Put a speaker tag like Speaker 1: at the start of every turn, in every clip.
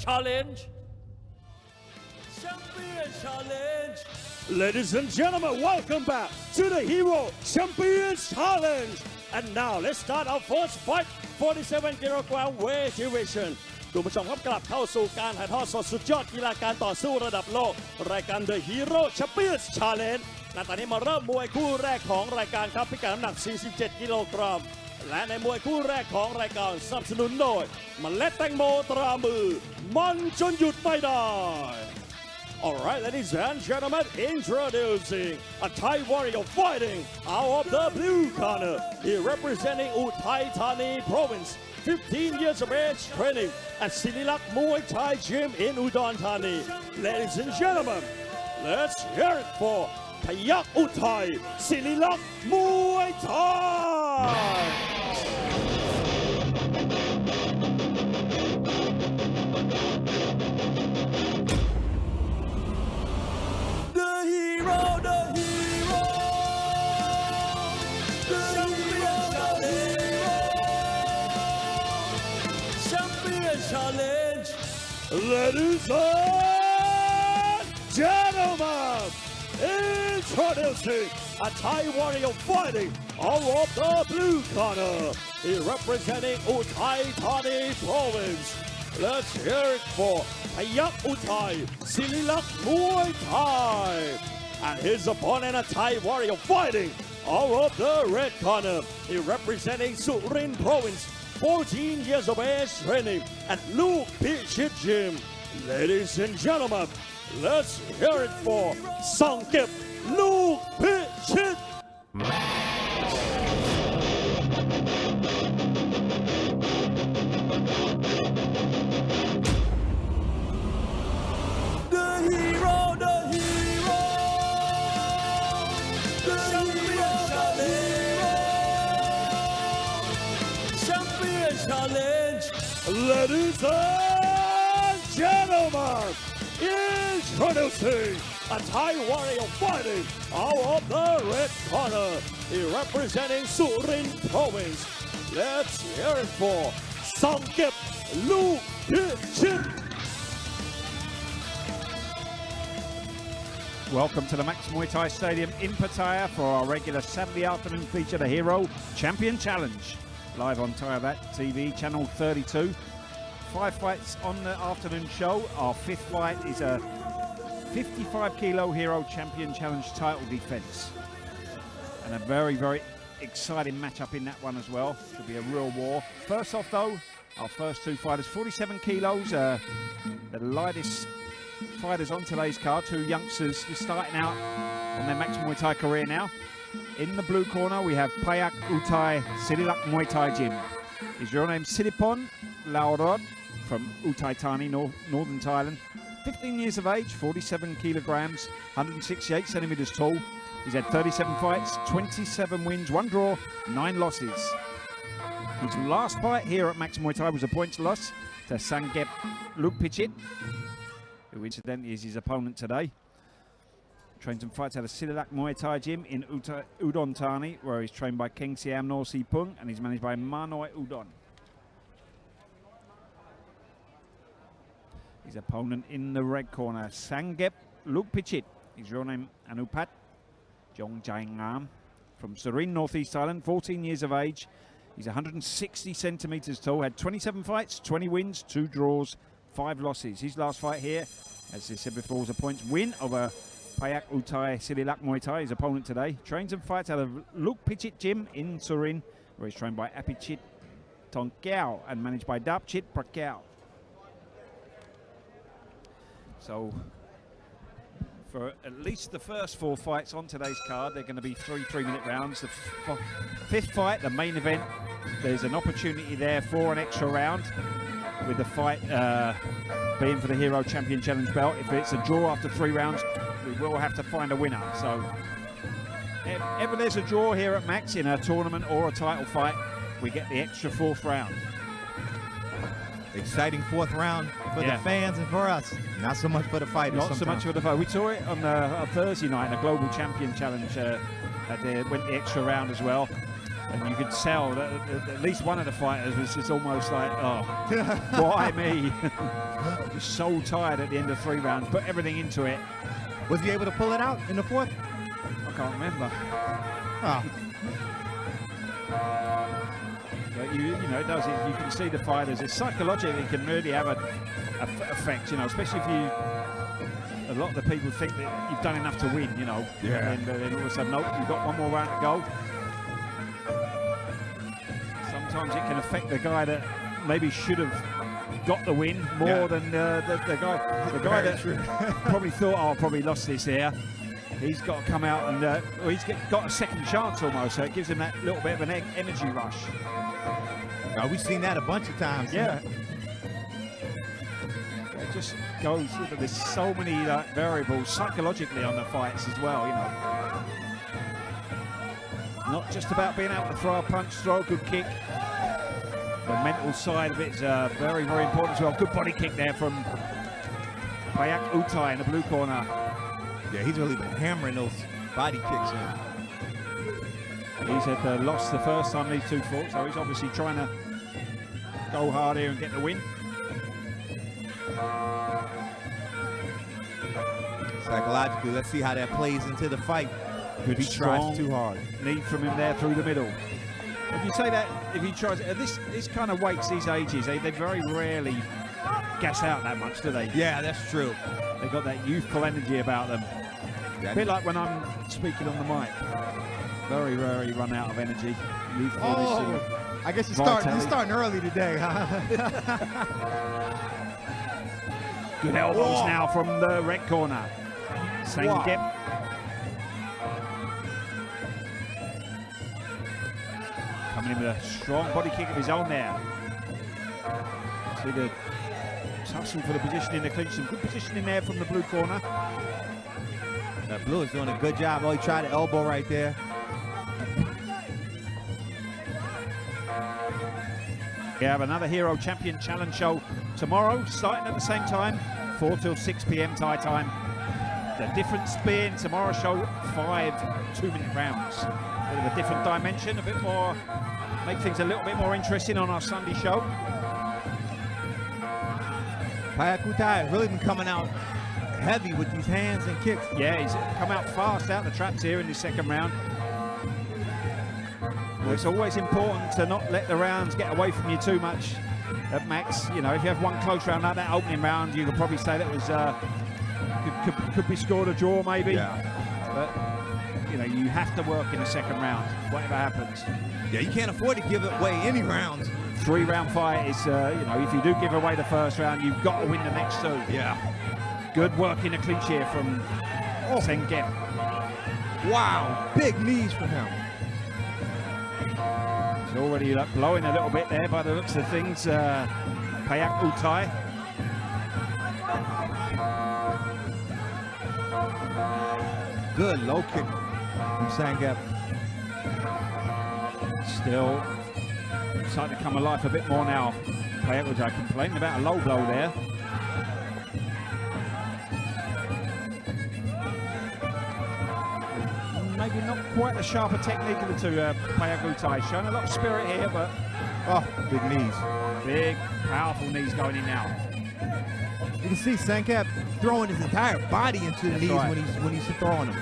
Speaker 1: Challenge Champion Challenge Ladies and gentlemen, welcome back to the Hero Champions Challenge. And now let's start our first fight, 47 kg weight division. คุณผู้ชมครับกลับเข้าสู่การถ่ายทอดสดสุดยอดกีฬาการต่อสู้ระดับโลกรายการ The Hero Champions Challenge และตอนนี้มาเริ่มมวยคู่แรกของรายการครับพิกัดน้ำหนัก 47 กิโลกรัมและในมวยคู่แรกของรายการสนับสนุนโดยเมล็ดแตงโมตรามือมันจนหยุดไม่ได้ Alright, ladies and gentlemen, introducing a Thai warrior fighting out of the blue corner. He representing Untitled Province, 15 years of age, training at Sililak Muay Thai Gym in Udon Thani. Ladies and gentlemen, let's hear it for Payak Uthai Sililak Muay Thai. Challenge. Ladies and gentlemen, introducing a Thai warrior fighting out of the blue corner. He representing Untitled Province. Let's hear it for Payak Uthai Sililak Muay Thai. And his opponent, a Thai warrior fighting out of the red corner. He representing Surin Province. 14 years of age training at Luke Pichit Gym. Ladies and gentlemen, let's hear it for Sangkip Luke Pichit. The hero, the hero, the champion challenge. Ladies and gentlemen, introducing a Thai warrior fighting out of the red corner. He representing Surin Province. Let's hear it for Sangkip Luke Pichit.
Speaker 2: Welcome to the Max Muay Thai Stadium in Pattaya for our regular Saturday afternoon feature, the Hero Champion Challenge. Live on Thaibat TV, channel 32. 5 fights on the afternoon show. Our 5th fight is a 55 kilo Hero Champion Challenge title defense. And a very, very exciting matchup in that one as well. Should be a real war. First off though, our first 2 fighters, 47 kilos, the lightest fighters on today's card. 2 youngsters just starting out on their Max Muay Thai career now. In the blue corner, we have Payak Uthai Sililak Muay Thai Gym. His real name Siripon Laorod from Uthai Thani, northern Thailand. 15 years of age, 47 kilograms, 168 centimeters tall. He's had 37 fights, 27 wins, 1 draw, 9 losses. His last fight here at Max Muay Thai was a points loss to Sangkep Luke Pichit, who incidentally is his opponent today. Trains and fights at a Sililak Muay Thai Gym in Udon Thani, where he's trained by Keng Siam Nor Si Pung and he's managed by Manoi Udon. His opponent in the red corner, Sangkep Luke Pichit. His real name Anupat Jong Jai Ngam from Surin, northeast Thailand, 14 years of age. He's 160 centimeters tall, had 27 fights, 20 wins, 2 draws, 5 losses. His last fight here, as I said before, was a points win over Payak Uthai Sililak Muay Thai, his opponent today. Trains and fights out of Luke Pichit Gym in Surin, where he's trained by Apichit Tongkiao and managed by Dapchit Prakyao. So, for at least the first 4 fights on today's card, they're going to be 3 3-minute rounds. The 5th fight, the main event, there's an opportunity there for an extra round, with the fight being for the Hero Champion Challenge belt. If it's a draw after 3 rounds, we will have to find a winner. So, if ever there's a draw here at Max in a tournament or a title fight, we get the extra 4th round.
Speaker 3: Exciting 4th round for the fans and for us. Not so much for the fighters.
Speaker 2: Not so much for the fight. We saw it on Thursday night in the Global Champion Challenge. They went the extra round as well. And you could tell that at least one of the fighters was just almost like, oh, why me? Just so tired at the end of 3 rounds, put everything into it.
Speaker 3: Was he able to pull it out in the 4th?
Speaker 2: I can't remember.
Speaker 3: Oh.
Speaker 2: But you know, it does. You can see the fighters. It psychologically can really have an effect, you know, especially if you. A lot of the people think that you've done enough to win, you know.
Speaker 3: Yeah.
Speaker 2: And then all of a sudden, nope, you've got one more round to go. Sometimes it can affect the guy that maybe should have got the win more than the guy that probably thought, oh, I probably lost this here. He's got to come out and well, he's got a second chance almost, so it gives him that little bit of an energy rush.
Speaker 3: We've seen that a bunch of times.
Speaker 2: Yeah. It just goes, there's so many variables psychologically on the fights as well, you know. Not just about being able to throw a punch, throw a good kick. The mental side of it is very, very important as well. Good body kick there from Payak Utai in the blue corner.
Speaker 3: Yeah, he's really been hammering those body kicks in.
Speaker 2: He's had lost the first time these two fought, so he's obviously trying to go hard here and get the win.
Speaker 3: Psychologically, let's see how that plays into the fight.
Speaker 2: Good,
Speaker 3: if he tries too hard.
Speaker 2: Knee from him there through the middle. If you say that, if he tries, this kind of weights, these ages, they very rarely gas out that much, do they?
Speaker 3: Yeah, that's true.
Speaker 2: They've got that youthful energy about them.
Speaker 3: Yeah,
Speaker 2: A bit like when I'm speaking on the mic. Very rarely run out of energy. Youthfulness.
Speaker 3: I guess you're starting early today, huh?
Speaker 2: Good elbows now from the red corner. Sangep. Coming in with a strong body kick of his own there. See the tussle for the position in the clinch. Some good positioning there from the blue corner.
Speaker 3: That blue is doing a good job. Oh, he tried the elbow right there.
Speaker 2: We have another Hero Champion Challenge show tomorrow, starting at the same time, 4 till 6 p.m. Thai time. The difference being tomorrow's show, 5 2-minute rounds. A bit of a different dimension, a bit more, make things a little bit more interesting on our Sunday show.
Speaker 3: Payak Utai has really been coming out heavy with these hands and kicks.
Speaker 2: Yeah, he's come out fast out the traps here in the second round. Well, it's always important to not let the rounds get away from you too much at max. You know, if you have one close round like that opening round, you could probably say that was could be scored a draw maybe.
Speaker 3: Yeah.
Speaker 2: But you know, you have to work in the second round, whatever happens.
Speaker 3: Yeah, you can't afford to give away any rounds.
Speaker 2: 3-round fight is, you know, if you do give away the first round, you've got to win the next 2.
Speaker 3: Yeah.
Speaker 2: Good work in the clinch here from Sengep.
Speaker 3: Wow, big knees from him.
Speaker 2: He's already blowing a little bit there by the looks of things, Payak Utai.
Speaker 3: Good low kick from Sangep.
Speaker 2: Still starting to come alive a bit more now. Payak Utai complaining about a low blow there. Maybe not quite the sharper technique of the two, Payak Utai. Showing a lot of spirit here, but
Speaker 3: big knees.
Speaker 2: Big, powerful knees going in now.
Speaker 3: You can see Sangep throwing his entire body into the knees when he's throwing them.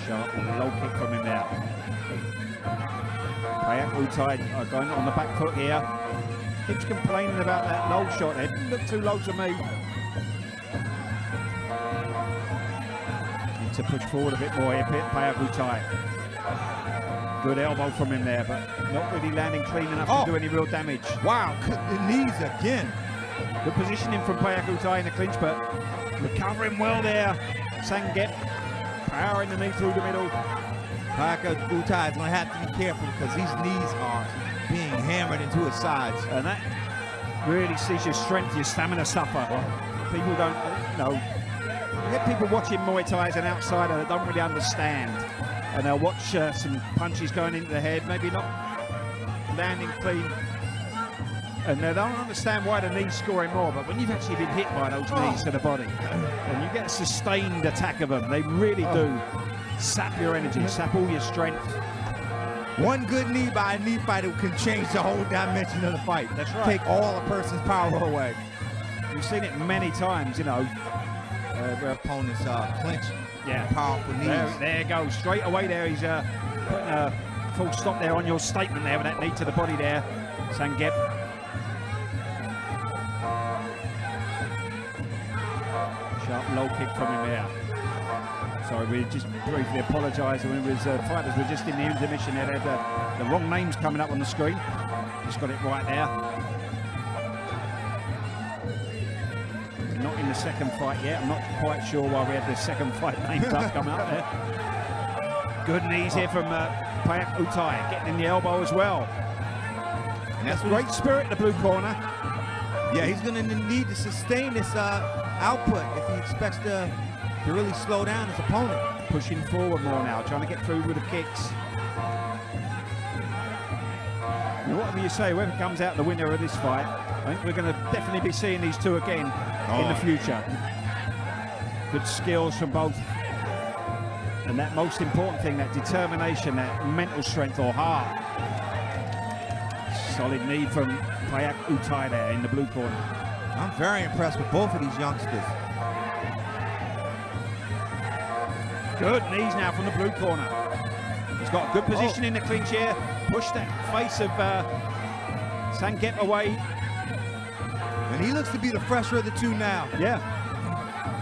Speaker 2: Sharp low kick from him there. Payak Utai going on the back foot here. Keeps complaining about that low shot. It didn't look too low to me. Need to push forward a bit more here, Payak Utai. Good elbow from him there, but not really landing clean enough to do any real damage.
Speaker 3: Wow, the knees again.
Speaker 2: Good positioning from Payak Utai in the clinch, but recovering well there. Sangep powering the knee through the middle.
Speaker 3: Payak Utai is going to have to be careful because these knees are being hammered into his sides.
Speaker 2: And that really sees your strength, your stamina suffer. People don't, you know, you get people watching Muay Thai as an outsider that don't really understand. And they'll watch some punches going into the head, maybe not landing clean. And they don't understand why the knees scoring more, but when you've actually been hit by those knees to the body and you get a sustained attack of them, they really do sap your energy, sap all your strength.
Speaker 3: One good knee by a knee fighter can change the whole dimension of the fight.
Speaker 2: That's right.
Speaker 3: Take all a person's power away.
Speaker 2: We've seen it many times, you know.
Speaker 3: Where opponents clinch.
Speaker 2: Yeah.
Speaker 3: Powerful knees.
Speaker 2: There it goes. Straight away there, he's putting a full stop there on your statement there with that knee to the body there, Sangep. Sharp low kick from him there. Sorry, we just briefly apologise. When it was fighters were just in the intermission there. They had the wrong names coming up on the screen. Just got it right there. Not in the second fight yet. I'm not quite sure why we had the second fight names up come out there. Good knees here from Payak Utai, getting in the elbow as well. And that's great spirit in the blue corner.
Speaker 3: Yeah, he's going to need to sustain this output if he expects to really slow down his opponent.
Speaker 2: Pushing forward more now, trying to get through with the kicks. Now, whatever you say, whoever comes out the winner of this fight, I think we're going to definitely be seeing these two again in the future. Good skills from both. And that most important thing, that determination, that mental strength or heart. Solid knee from Payak Utai there in the blue corner.
Speaker 3: I'm very impressed with both of these youngsters.
Speaker 2: Good knees now from the blue corner. He's got a good position in the clinch here. Push that face of Sangep away.
Speaker 3: And he looks to be the fresher of the two now.
Speaker 2: Yeah.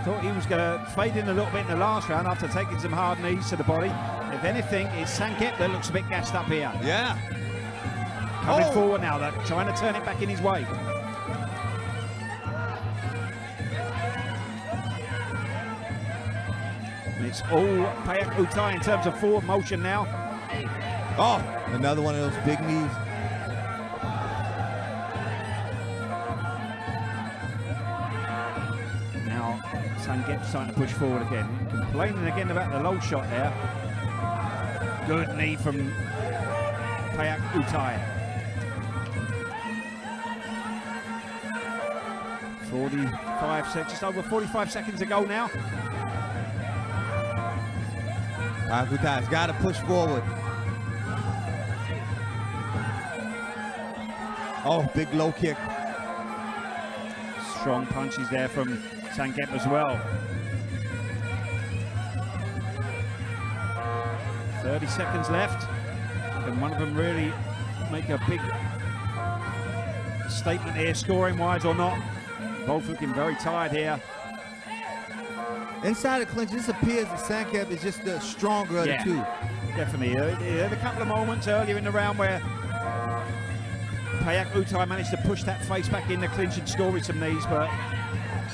Speaker 2: Thought he was going to fade in a little bit in the last round after taking some hard knees to the body. If anything, it's Sangep that looks a bit gassed up here.
Speaker 3: Yeah.
Speaker 2: Coming forward now, they're trying to turn it back in his way. It's all Payak Utai in terms of forward motion now.
Speaker 3: Oh, another one of those big knees.
Speaker 2: Now Sangep's starting to push forward again. Complaining again about the low shot there. Good knee from Payak Utai. 45 seconds, just over 45 seconds to go now.
Speaker 3: Utai's got to push forward. Oh, big low kick.
Speaker 2: Strong punches there from Sangep as well. 30 seconds left. Can one of them really make a big statement here, scoring wise or not? Both looking very tired here.
Speaker 3: Inside the clinch, this appears that Sangep is just the stronger of the two.
Speaker 2: Definitely. There had a couple of moments earlier in the round where Payak Utai managed to push that face back in the clinch and score with some knees, but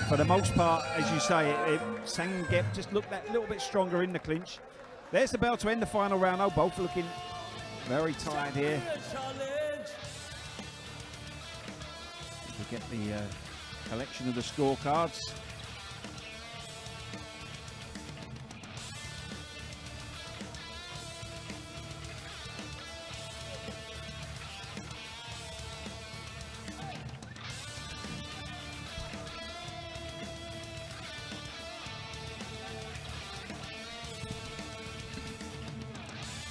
Speaker 2: for the most part, as you say, Sangep just looked that little bit stronger in the clinch. There's the bell to end the final round, though. Both looking very tired here. We get the collection of the scorecards.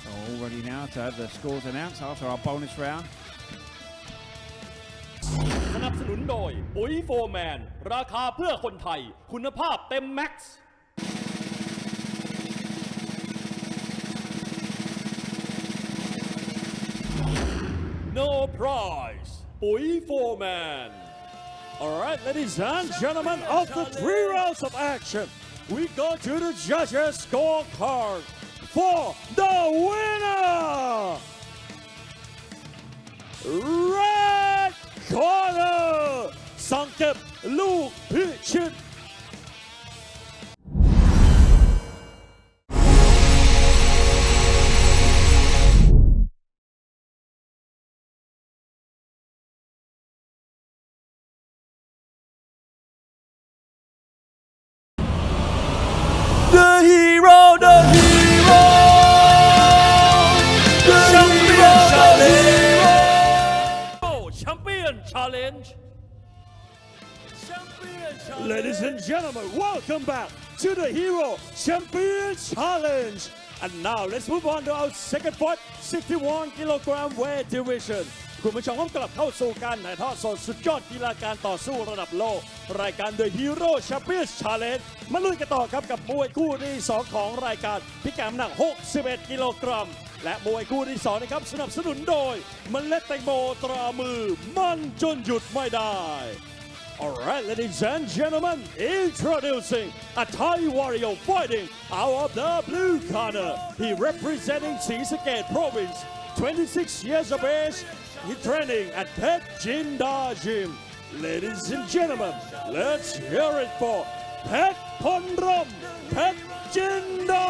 Speaker 2: All ready now to have the scores announced after our bonus round.
Speaker 1: สนับสนุนโดยปุ๋ยโฟร์แมนราคาเพื่อคนไทยคุณภาพเต็มแม็กซ์ No prize ปุ๋ยโฟร์แมน Alright, ladies and gentlemen, after 3 rounds of action, we go to the judges' scorecard for the winner! Red corner สังเก็บลูกพิชิต The hero, the hero, the champion challenge. Champion challenge. Ladies and gentlemen, welcome back to the Hero Champion Challenge. And now let's move on to our second fight, 61 kilogram weight division. คุณผู้ชมครับกลับเข้าสู่การถ่ายทอดสดสุดยอดกีฬาการต่อสู้ระดับโลกรายการ The Hero Champion Challenge มาลุยกันต่อครับกับมวยคู่ที่2ของรายการพิกัดน้ำหนัก 61 กิโลกรัมและมวยคู่ที่2นะครับสนับสนุนโดยเมล็ดแตงโมตรามือมันจนหยุดไม่ได้ Alright, ladies and gentlemen, introducing a Thai warrior fighting out of the blue corner. He representing Sisakhet province, 26 years of age. He training at Pet Jinda Gym. Ladies and gentlemen, let's hear it for Pet Pondram, Pet Jinda.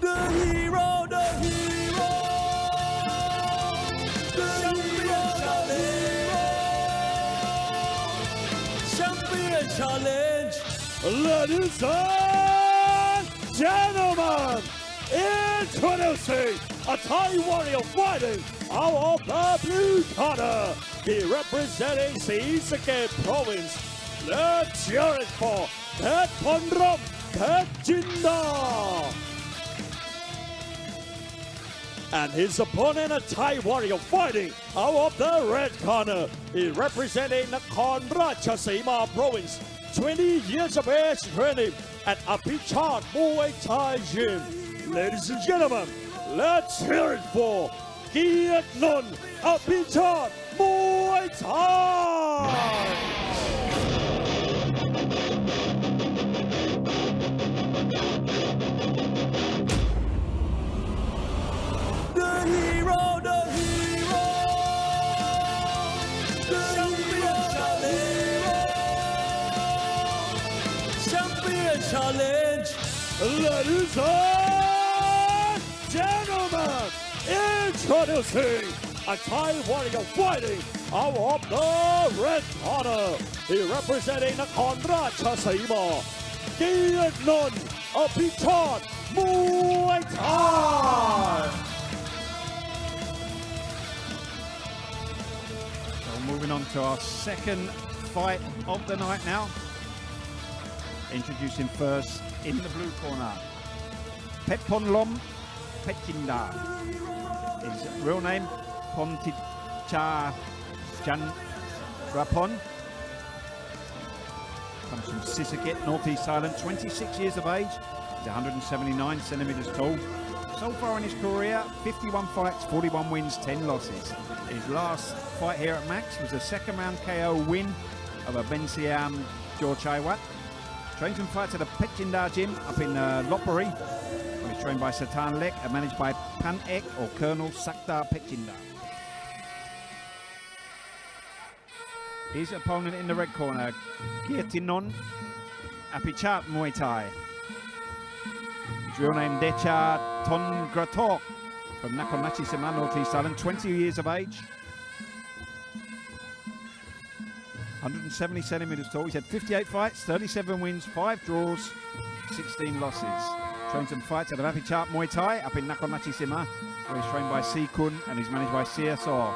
Speaker 3: The hero, the hero, the
Speaker 1: Champion Challenge. Ladies and gentlemen, introducing a Thai warrior fighting out of the blue corner. He representing Sisakhet province. Let's hear it for Pet Pondram, Pet Jinda. And his opponent, a Thai warrior fighting out of the red corner. He representing Nakhon Ratchasima province, 20 years of age, training at Apichat Muay Thai Gym. Ladies and gentlemen, let's hear it for Kiat Non Apichat Muay Thai.
Speaker 3: The hero, the hero, the
Speaker 1: Champion Challenge. Ladies and gentlemen, introducing a Thai warrior fighting out of the red corner. He representing Nakhon Ratchasima, Kiat Non Apichat Muay Thai.
Speaker 2: Moving on to our second fight of the night now. Introducing first in the blue corner, Pet Ponlom Pet Jinda. His real name, Ponticha Janrapon. Comes from Sisakhet, Northeast Island, 26 years of age. He's 179 centimeters tall. So far in his career, 51 fights, 41 wins, 10 losses. His last fight here at Max was a second round KO win over Bensiam Jorchaiwat. Trains and fights at the Pet Jinda Gym up in Lopburi. He's trained by Satan Lek and managed by Pan Ek or Colonel Sakta Pet Jinda. His opponent in the red corner, Kirtinon Apichat Muay Thai. His real name, Decha Tongratok, from Nakhon Ratchasima, Northeast Island, 20 years of age. 170 centimeters tall. He's had 58 fights, 37 wins, 5 draws, 16 losses. Trains and fights out of Apichat Muay Thai up in Nakhon Ratchasima, where he's trained by Si Kun and he's managed by CSR.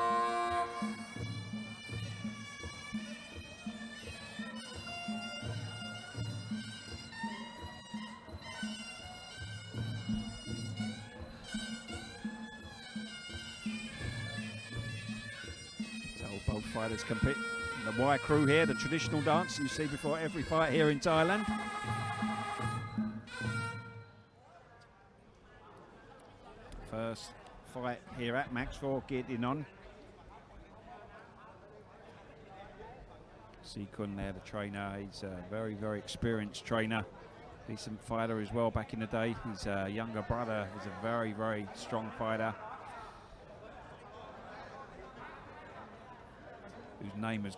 Speaker 2: So both fighters compete. The Y crew here, the traditional dance you see before every fight here in Thailand. First fight here at Max for Kirtinon. Sikun there, the trainer. He's a very, very experienced trainer. Decent fighter as well back in the day. His younger brother is a very, very strong fighter, whose name has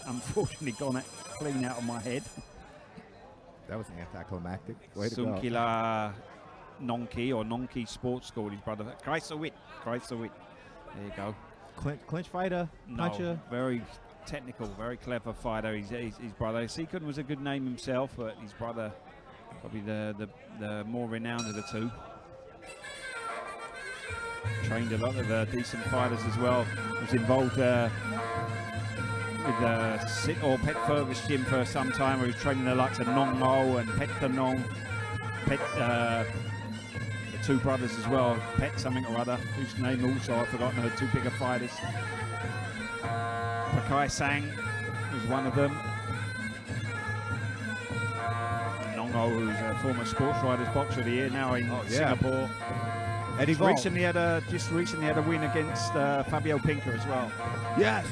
Speaker 2: unfortunately gone clean out of my head.
Speaker 4: That was anticlimactic. Way to go.
Speaker 2: Sunkila Nonki or Nonki Sports School, his brother. Kreisowit. There you go.
Speaker 4: Clinch fighter, puncher.
Speaker 2: No, very technical, very clever fighter. His brother. Sikun was a good name himself, but his brother probably the more renowned of the two. trained a lot of decent fighters as well. Was involved with Sit or Pet Fergus gym for some time. Where he was training the likes of Nong Mo and Pet Kanong, Pet the two brothers as well, Pet something or other, whose name also I've forgotten. Are two bigger fighters. Pakai Sang was one of them. Nong Mo, who's a former sports riders boxer of the year, now in Singapore.
Speaker 3: Eddie
Speaker 2: Just recently had a win against Fabio Pinker as well.
Speaker 3: Yes.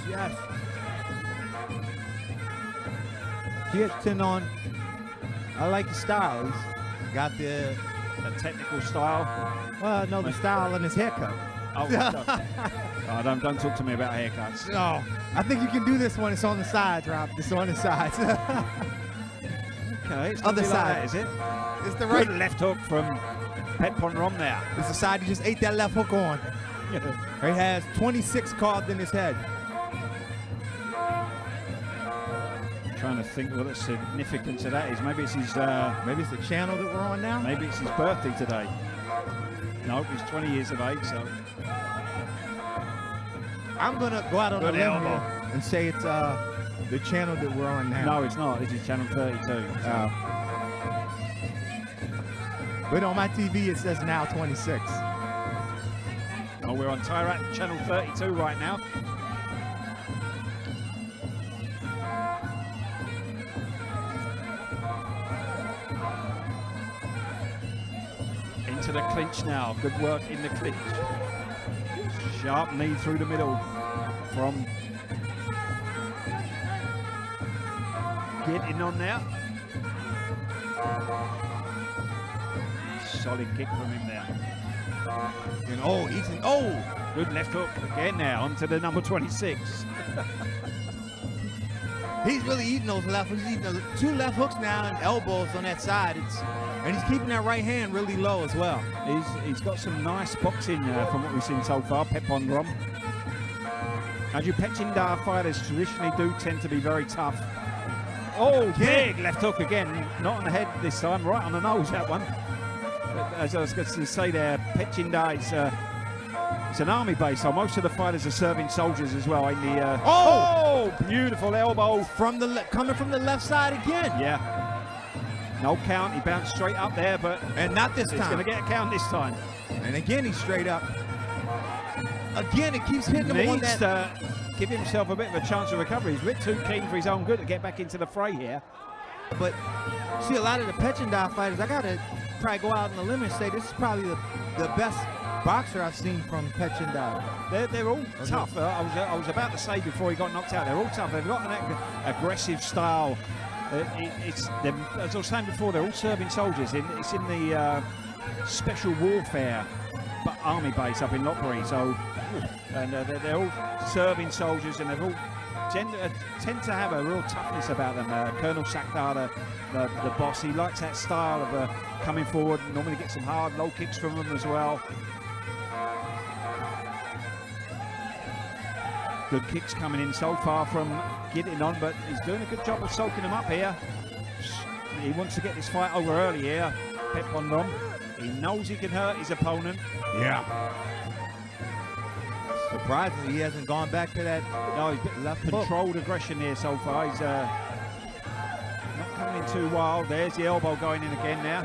Speaker 3: Getting on. I like the style. He's got the
Speaker 2: technical style.
Speaker 3: Well, no, the style and his haircut.
Speaker 2: Oh, don't talk to me about haircuts.
Speaker 3: No, I think you can do this one. It's on the sides, Rob. It's on the sides.
Speaker 2: Okay, it's
Speaker 3: other side,
Speaker 2: like that, is it?
Speaker 3: It's the right
Speaker 2: left hook from Pet Ponrom there.
Speaker 3: It's the side he just ate that left hook on. He has 26 carved in his head.
Speaker 2: Trying to think what the significance of that is. Maybe it's his.
Speaker 3: Maybe it's the channel that we're on now.
Speaker 2: Maybe it's his birthday today. Nope, he's 20 years of age, so.
Speaker 3: I'm gonna go out on a limb here and say it's the channel that we're on now.
Speaker 2: No, it's not. This is channel 32. So.
Speaker 3: But on my TV it says now 26.
Speaker 2: Oh, we're on Tyrat channel 32 right now. Into the clinch now. Good work in the clinch. Sharp knee through the middle from Getting on now. Solid kick from him there.
Speaker 3: And
Speaker 2: good left hook again now onto the number 26.
Speaker 3: He's really eating those left hooks. He's eating two left hooks now and elbows on that side. And he's keeping that right hand really low as well.
Speaker 2: He's got some nice boxing from what we've seen so far. Pet Ponrom. As you Pechindar fighters traditionally do tend to be very tough. Oh, big left hook again. Not on the head this time, right on the nose, that one. As I was going to say there, Pechindar, it's an army base, so most of the fighters are serving soldiers as well. In the beautiful elbow
Speaker 3: coming from the left side again.
Speaker 2: Yeah. No count. He bounced straight up there,
Speaker 3: and not this time.
Speaker 2: He's going to get a count this time.
Speaker 3: And again, he's straight up. Again, it keeps hitting him on that.
Speaker 2: To give himself a bit of a chance of recovery. He's a bit too keen for his own good to get back into the fray here.
Speaker 3: But see, a lot of the Pechindar fighters, I gotta probably go out on a limb and say this is probably the best boxer I've seen from Pechindar.
Speaker 2: They're all tough. I was about to say before he got knocked out, they're all tough. They've got an aggressive style. As I was saying before, they're all serving soldiers. It's in the special warfare army base up in Lopbury. So, and they're all serving soldiers, and they've all tend to have a real toughness about them. Colonel Sakdar, the boss, he likes that style of coming forward. Normally get some hard low kicks from them as well. Good kicks coming in so far from Getting On, but he's doing a good job of soaking them up here. He wants to get this fight over early here, Pet Ponrom. He knows he can hurt his opponent.
Speaker 3: Yeah. Surprisingly, he hasn't gone back to that.
Speaker 2: No, he's left controlled aggression here so far. He's not coming in too wild. There's the elbow going in again now.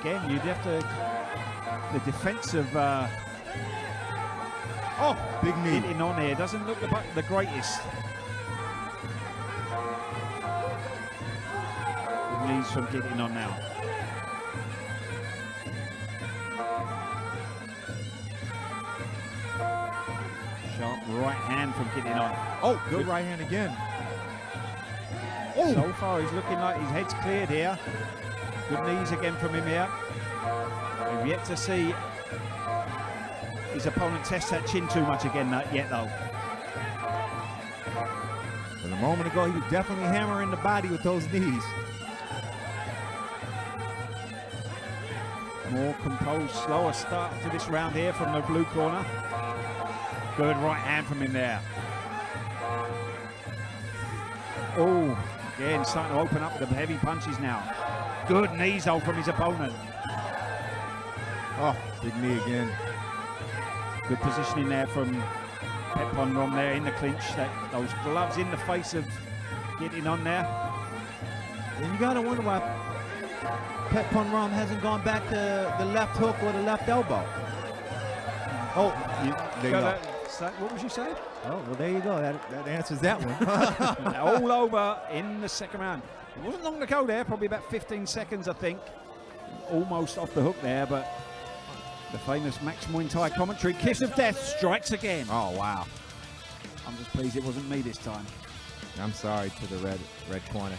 Speaker 2: Again, you'd have to. The defensive.
Speaker 3: Big knee.
Speaker 2: Getting On here doesn't look the greatest. Good knees from Getting On now. Sharp right hand from Getting On.
Speaker 3: Good right hand again.
Speaker 2: So far he's looking like his head's cleared here. Good knees again from him here. We've yet to see his opponent test that chin too much again yet though.
Speaker 3: But a moment ago he was definitely hammering the body with those knees.
Speaker 2: More composed, slower start to this round here from the blue corner. Good right hand from him there. Again starting to open up with the heavy punches now. Good knees though from his opponent.
Speaker 4: Oh, big knee again.
Speaker 2: Good positioning there from Pepon there in the clinch. Those gloves in the face of getting on there.
Speaker 3: And you gotta wonder why Pepon hasn't gone back to the left hook or the left elbow.
Speaker 4: Oh, there you go.
Speaker 2: What was you saying?
Speaker 4: Oh, well, there you go. That answers that one.
Speaker 2: All over in the second round. It wasn't long to go there, probably about 15 seconds, I think. Almost off the hook there, but the famous Max Muay Thai commentary, kiss of death, strikes again.
Speaker 4: Oh, wow.
Speaker 2: I'm just pleased it wasn't me this time.
Speaker 4: I'm sorry to the red corner.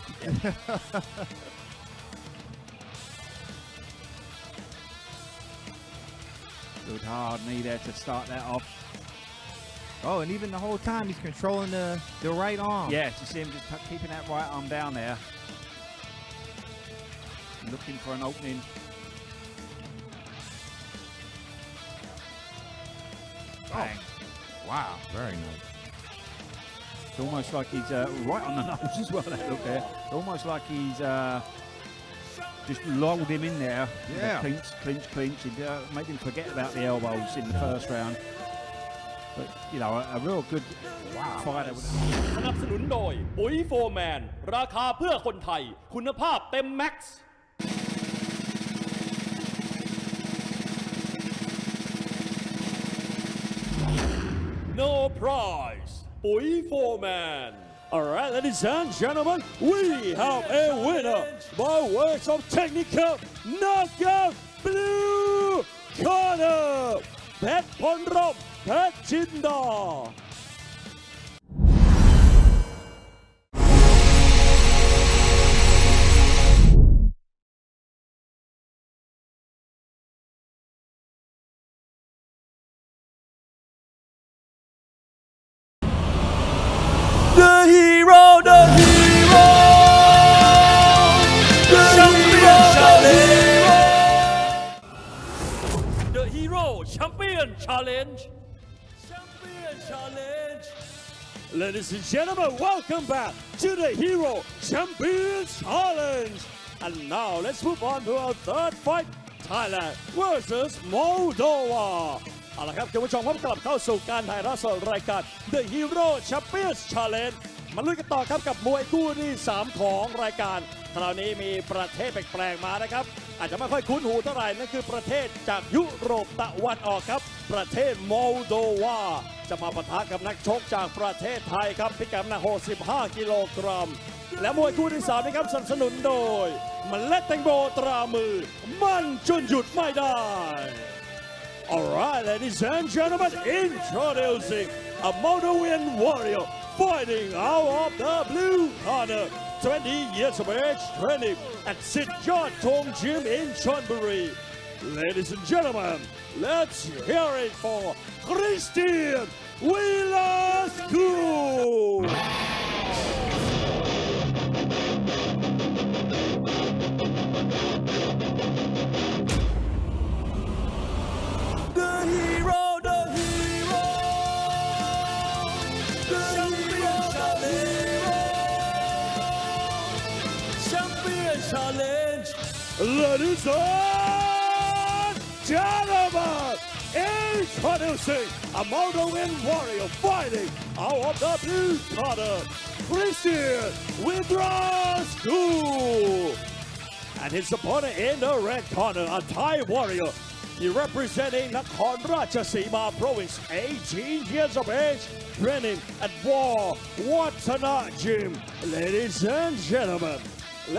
Speaker 2: Good hard knee there to start that off.
Speaker 3: Oh, and even the whole time he's controlling the right arm.
Speaker 2: Yeah, to see him just keeping that right arm down there. Looking for an opening. Bang.
Speaker 4: Oh. Wow, very nice.
Speaker 2: It's almost like he's right on the nose as well, that look there. Almost like he's just lulled him in there.
Speaker 4: Yeah.
Speaker 2: Clinch. He made him forget about the elbows in the first round. But, you know, a real good fighter.
Speaker 1: สนับสนุนโดยปุ๋ยโฟร์แมนราคาเพื่อคนไทยคุณภาพเต็มแม็กซ์ No prize ปุ๋ยโฟร์แมน Alright, ladies and gentlemen, we have a winner by words of technical knockout blue corner เพชรพลรบเพชรจินดา The hero, the hero, the champion challenge, the hero champion challenge, champion challenge. Ladies and gentlemen, welcome back to the hero champion challenge. And now let's move on to our third fight, Thailand versus Moldova. เอาละครับคุณผู้ชมครับกลับเข้าสู่การถ่ายทอดสดรายการ The Hero Champions Challenge มาลุ้นกันต่อครับกับมวยคู่ที่3ของรายการคราวนี้มีประเทศแปลกๆมานะครับอาจจะไม่ค่อยคุ้นหูเท่าไหร่นั่นคือประเทศจากยุโรปตะวันออกครับประเทศโมลโดวาจะมาปะทะกับนักชกจากประเทศไทยครับพิกัดหนัก65กิโลกรัมและมวยคู่ที่3นะครับสนับสนุนโดยเมล็ดแตงโมตรามือมั่นจนหยุดไม่ได้ Alright, ladies and gentlemen, introducing a Moldovan warrior fighting out of the blue corner. 20 years of age, training at Sitjot Tong Gym in Chonburi. Ladies and gentlemen, let's hear it for Christian Vidrascu. Challenge. Ladies and gentlemen, introducing a Moldovan warrior fighting out of the blue corner, Christian Vidrascu. And his opponent in the red corner, a Thai warrior. He representing Nakhon Ratchasima province, 18 years of age, training at War Watana Gym. Ladies and gentlemen,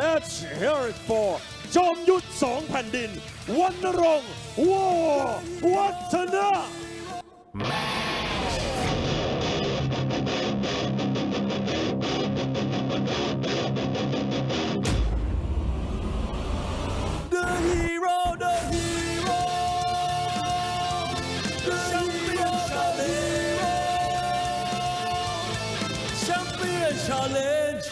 Speaker 1: let's hear it for จอมยุทธสองแผ่นดินวรรณรงค์วอวัฒนะ The hero, the hero, the champion challenge, champion challenge.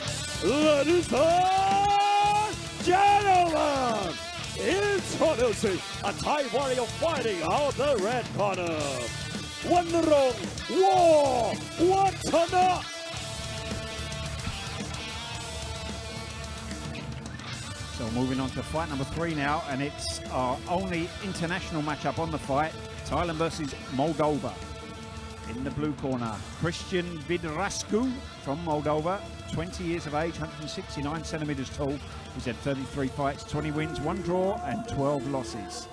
Speaker 1: Ladies and gentlemen, introducing a Thai warrior fighting out the red corner, วรรณรงค์วอวัฒนะ
Speaker 2: So moving on to fight number 3 now, and it's our only international matchup on the fight, Thailand versus Moldova. In the blue corner, Christian Vidrascu from Moldova, 20 years of age, 169 centimeters tall. He's had 33 fights, 20 wins, 1 draw and 12 losses.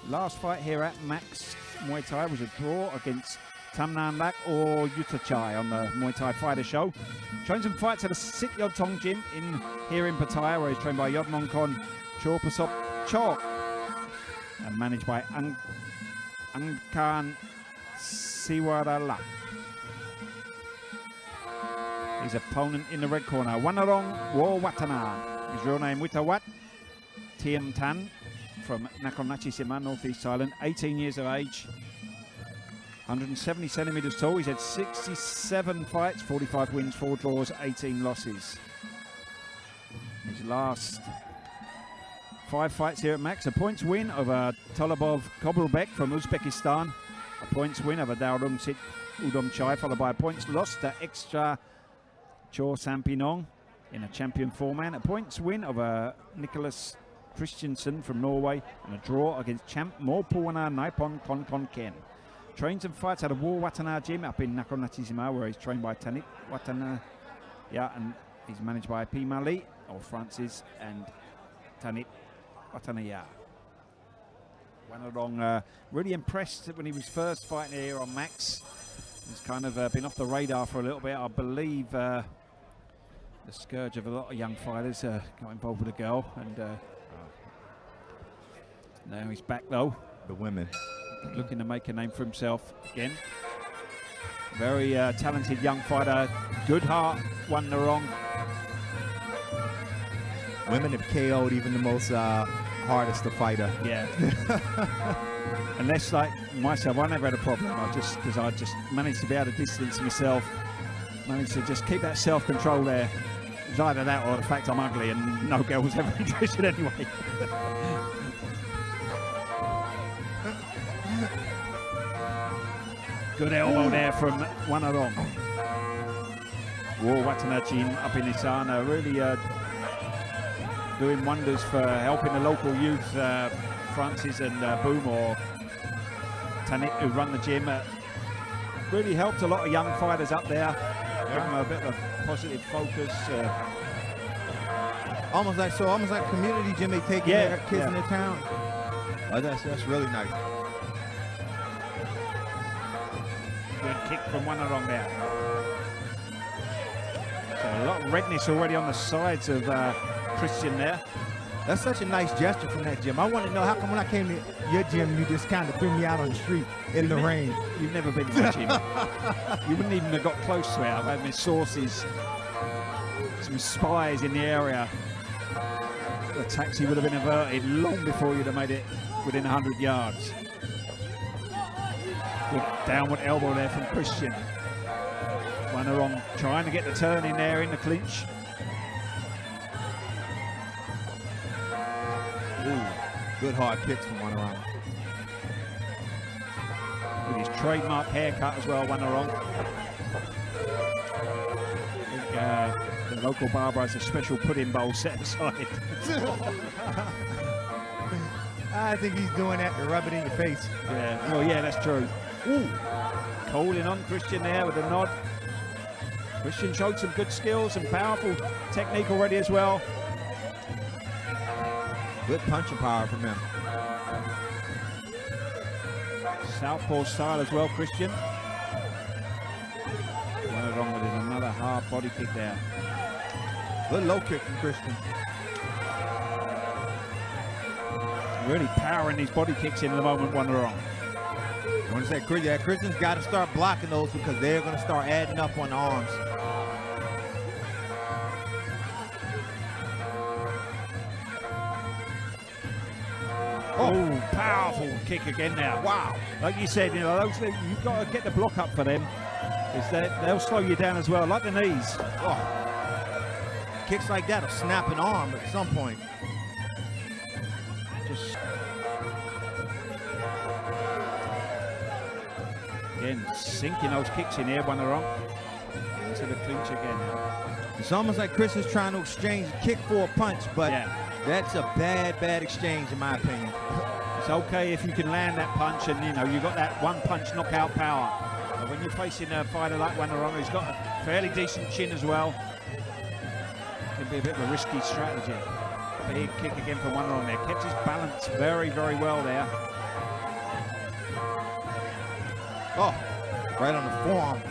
Speaker 2: Last fight here at Max Muay Thai was a draw against Tamnan Lak or Utachai on the Muay Thai Fighter Show. Trained some fights at a Sit Yod Tong gym here in Pattaya, where he's trained by Yod Mongkon Chorpasop Chok and managed by Angkan Siwarala. His opponent in the red corner, Wanarong Wawatana. His real name Witawat Tiem Tan from Nakhon Ratchasima, northeast Thailand, 18 years of age, 170 centimeters tall. He's had 67 fights, 45 wins, 4 draws, 18 losses. His last 5 fights here at Max: a points win over Tolabov Kobrubek from Uzbekistan, a points win over Daurung Sit Udom Chai, followed by a points loss to Extra Chor Sampinong in a champion 4-man, a points win over Nicholas Christensen from Norway, and a draw against champ Morpuana Naipon Konkon Ken. Trains and fights at a War Watana gym up in Nakhon Ratchasima, where he's trained by Tanit Watana, and he's managed by Pimali or Francis and Tanit Watanaya. Wanarong really impressed when he was first fighting here on Max. He's kind of been off the radar for a little bit. I believe the scourge of a lot of young fighters got involved with a girl, and now he's back though.
Speaker 4: The women.
Speaker 2: Looking to make a name for himself again. Very talented young fighter. Good heart, Wanarong.
Speaker 4: Women have KO'd even the most hardest to fighter.
Speaker 2: Yeah. Unless, like myself, I never had a problem. Because I just managed to be able to distance myself. Managed to just keep that self-control there. It's either that or the fact I'm ugly and no girl was ever interested anyway. Good elbow there from Wanarong. War Watanajin up in Isana, really doing wonders for helping the local youth, Francis and Boom or Tanit, who run the gym. Really helped a lot of young fighters up there, give them a bit of a positive focus.
Speaker 3: Almost like community gym, they take their kids in the town.
Speaker 4: Oh, that's really nice.
Speaker 2: Good kick from Wanarong there. So a lot of redness already on the sides of Christian there.
Speaker 3: That's such a nice gesture from that gym. I want to know how come when I came to your gym, you just kind of threw me out on the street in the rain.
Speaker 2: You've never been to my gym. You wouldn't even have got close to it. I've had my sources, some spies in the area. The taxi would have been averted long before you'd have made it within 100 yards. Good downward elbow there from Christian. Wanarong trying to get the turn in there in the clinch.
Speaker 4: Ooh, good hard kicks from Wanarong.
Speaker 2: With his trademark haircut as well, Wanarong. I think the local barber has a special pudding bowl set aside.
Speaker 3: I think he's doing that to rub it in your face.
Speaker 2: Yeah, well, yeah, that's true. Ooh, holding on Christian there with a nod. Christian showed some good skills and powerful technique already as well.
Speaker 4: Good punching power from him.
Speaker 2: Southpaw style as well, Christian. Wanarong with another hard body kick there.
Speaker 4: Good low kick from Christian.
Speaker 2: Really powering these body kicks in at the moment, Wanarong.
Speaker 3: I want to say, Christian's got to start blocking those because they're going to start adding up on the arms.
Speaker 2: Oh, powerful kick again now.
Speaker 4: Wow.
Speaker 2: Like you said, you know, those, you've got to get the block up for them. They'll slow you down as well, like the knees.
Speaker 3: Oh. Kicks like that will snap an arm at some point.
Speaker 2: Just again, sinking those kicks in here, Wanarong. Into the clinch again.
Speaker 3: It's almost like Chris is trying to exchange a kick for a punch, but that's a bad exchange in my opinion.
Speaker 2: It's okay if you can land that punch and, you know, you've got that one punch knockout power. But when you're facing a fighter like Wannerong, who's got a fairly decent chin as well, it can be a bit of a risky strategy. Big kick again from Wannerong there. Kept his balance very, very well there.
Speaker 3: Oh, right on the forearm.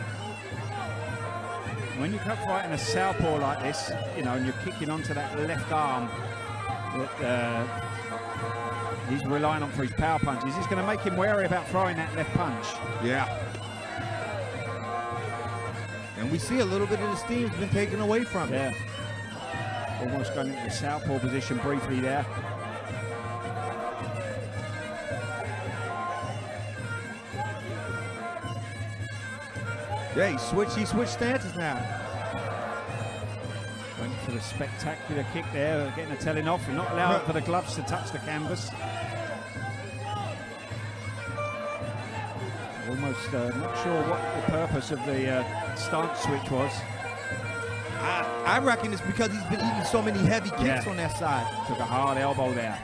Speaker 2: When you keep fighting a southpaw like this, you know, and you're kicking onto that left arm, that he's relying on for his power punches, it's going to make him wary about throwing that left punch.
Speaker 3: Yeah. And we see a little bit of the steam's been taken away from him.
Speaker 2: Yeah. Almost going into the southpaw position briefly there.
Speaker 3: Yeah, he switched stances now.
Speaker 2: Went for the spectacular kick there, getting a telling off. You're not allowed for the gloves to touch the canvas. Almost not sure what the purpose of the stance switch was.
Speaker 3: I reckon it's because he's been eating so many heavy kicks on that side.
Speaker 2: Took a hard elbow there.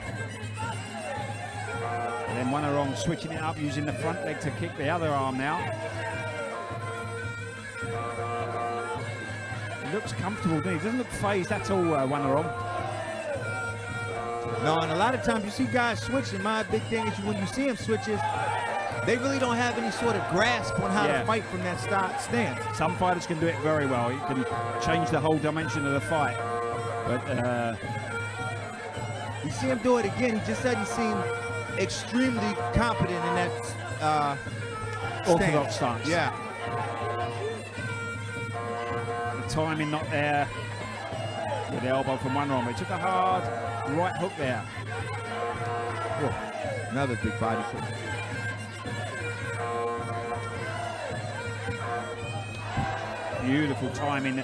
Speaker 2: And then Wannerong switching it up, using the front leg to kick the other arm now. He looks comfortable, doesn't he? Doesn't look phased at all, Wannerong.
Speaker 3: No, and a lot of times you see guys switching. My big thing is when you see them switches, they really don't have any sort of grasp on how to fight from that stance.
Speaker 2: Some fighters can do it very well. It can change the whole dimension of the fight. But
Speaker 3: you see him do it again. He just doesn't seem extremely competent in that
Speaker 2: orthodox stance.
Speaker 3: Yeah.
Speaker 2: The timing not there with the elbow from Wannerong. He took a hard right hook there.
Speaker 3: Oh, another big body kick.
Speaker 2: Beautiful timing.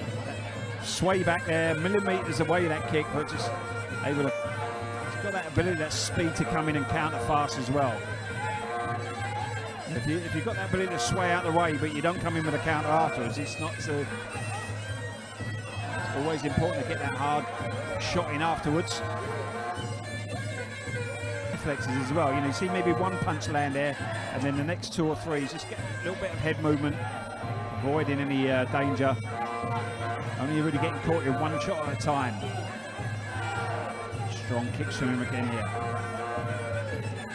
Speaker 2: Sway back there, millimeters away that kick, but just able to. He's got that ability, that speed to come in and counter fast as well. If you've got that ability to sway out the way, but you don't come in with a counter afterwards, it's not so. It's always important to get that hard shot in afterwards. Reflexes as well. You know, you see maybe one punch land there, and then the next two or three, just get a little bit of head movement. Avoiding any danger. Only really getting caught in one shot at a time. Strong kicks from him again here.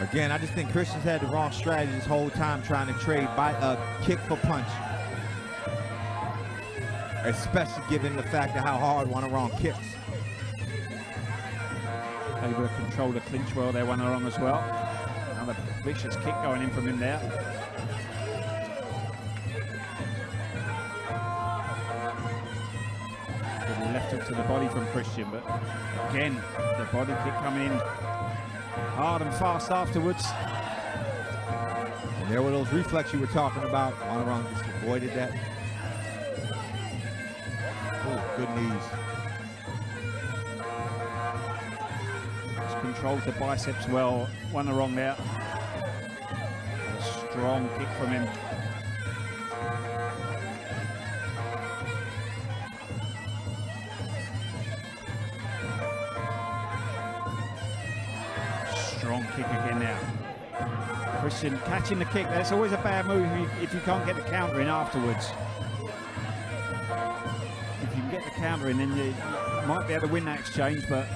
Speaker 3: Again, I just think Christian's had the wrong strategy this whole time, trying to trade kick for punch. Especially given the fact of how hard Wannerong kicks.
Speaker 2: Able to control the clinch well there, Wannerong as well. Another vicious kick going in from him there. Left hook to the body from Christian, but again, the body kick coming in hard and fast afterwards.
Speaker 3: And there were those reflexes you were talking about. Wannerong just avoided that. Oh, good knees.
Speaker 2: Just controls the biceps well. Wannerong there. A strong kick from him. Strong kick again now. Christian catching the kick. That's always a bad move if you can't get the counter in afterwards. If you can get the counter in, then you might be able to win that exchange, but...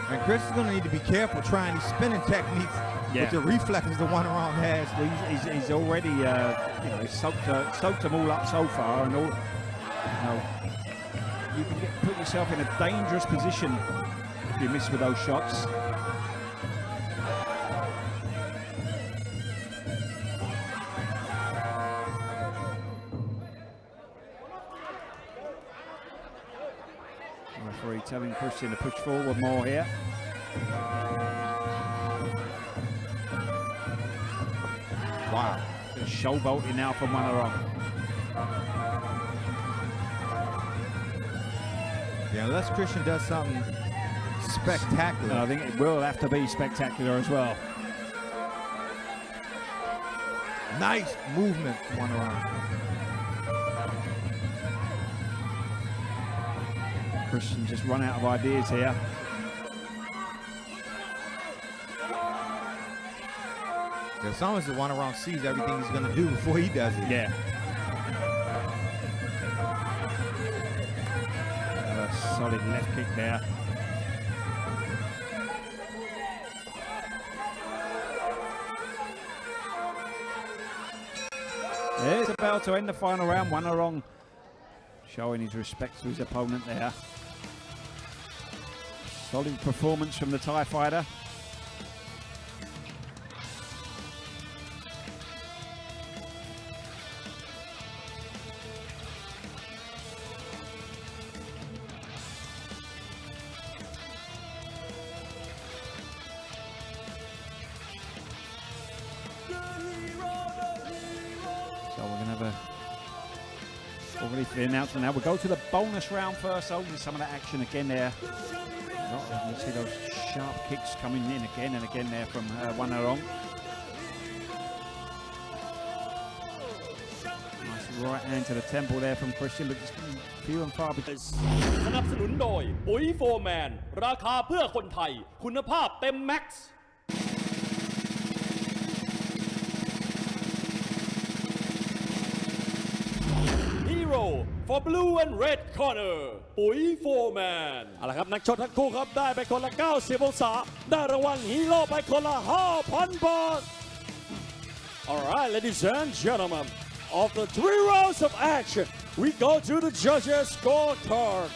Speaker 3: And Chris is going to need to be careful trying these spinning techniques with the reflexes the Wannerong has.
Speaker 2: Well, he's already, you know, he's soaked them all up so far, and all, you know, you can put yourself in a dangerous position if you miss with those shots. Referee telling Christian to push forward more here. Wow, just showboating now from Wannerong.
Speaker 3: Yeah, unless Christian does something spectacular.
Speaker 2: I think it will have to be spectacular as well.
Speaker 3: Nice movement from Wannerong.
Speaker 2: Christian just run out of ideas here.
Speaker 3: It's almost as one around sees everything he's going to do before he does it.
Speaker 2: Yeah. A solid left kick there. There's a bell to end the final round. Wanarong showing his respect to his opponent there. Solid performance from the Thai fighter. So we're going to have already for the announcement now. We'll go to the bonus round first. So there's some of that action again there. You see those sharp kicks coming in again and again there from Wanarong. Nice right hand to the temple there from Christian, but just few and far between.
Speaker 1: สนับสนุนโดยปุ๋ยโฟร์แมนราคาเพื่อคนไทยคุณภาพเต็มแม็กซ์ Hero for blue and red corner ปุ๋ยโฟร์แมนเอาละครับนักชกทั้งคู่ครับได้ไปคนละ90องศาได้รางวัลฮีโร่ไปคนละ 5,000 บาท Alright ladies and gentlemen after 3 rounds of action we go to the judges scorecard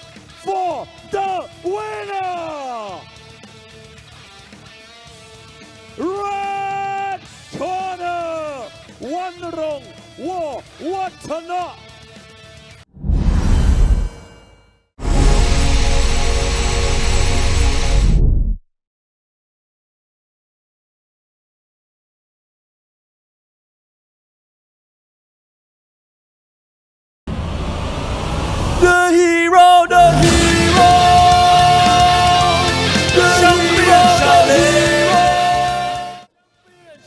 Speaker 1: for the winner Red corner วันรงค์วอวัฒนะ The hero, the hero, the champion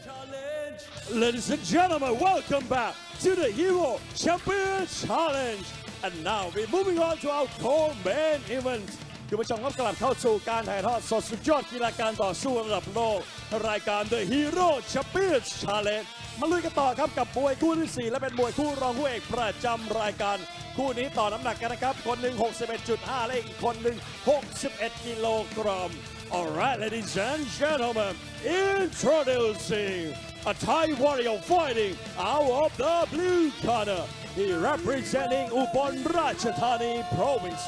Speaker 1: challenge. Ladies and gentlemen, welcome back to the Hero Champion Challenge. And now we're moving on to our core main event. คุณผู้ชมครับกลับเข้าสู่การถ่ายทอดสดสุดยอดกีฬาการต่อสู้ระดับโลกรายการ The Hero Champion Challenge มาลุยกันต่อครับกับมวยคู่ที่ 4 และเป็นมวยคู่รองคู่เอกประจำรายการคู่นี้ต่อน้ำหนักกันนะครับคนหนึ่ง 61.5 และอีกคนหนึ่ง 61 กิโลกรัม Alright ladies and gentlemen introducing a Thai warrior fighting out of the blue corner he representing Ubon Ratchathani province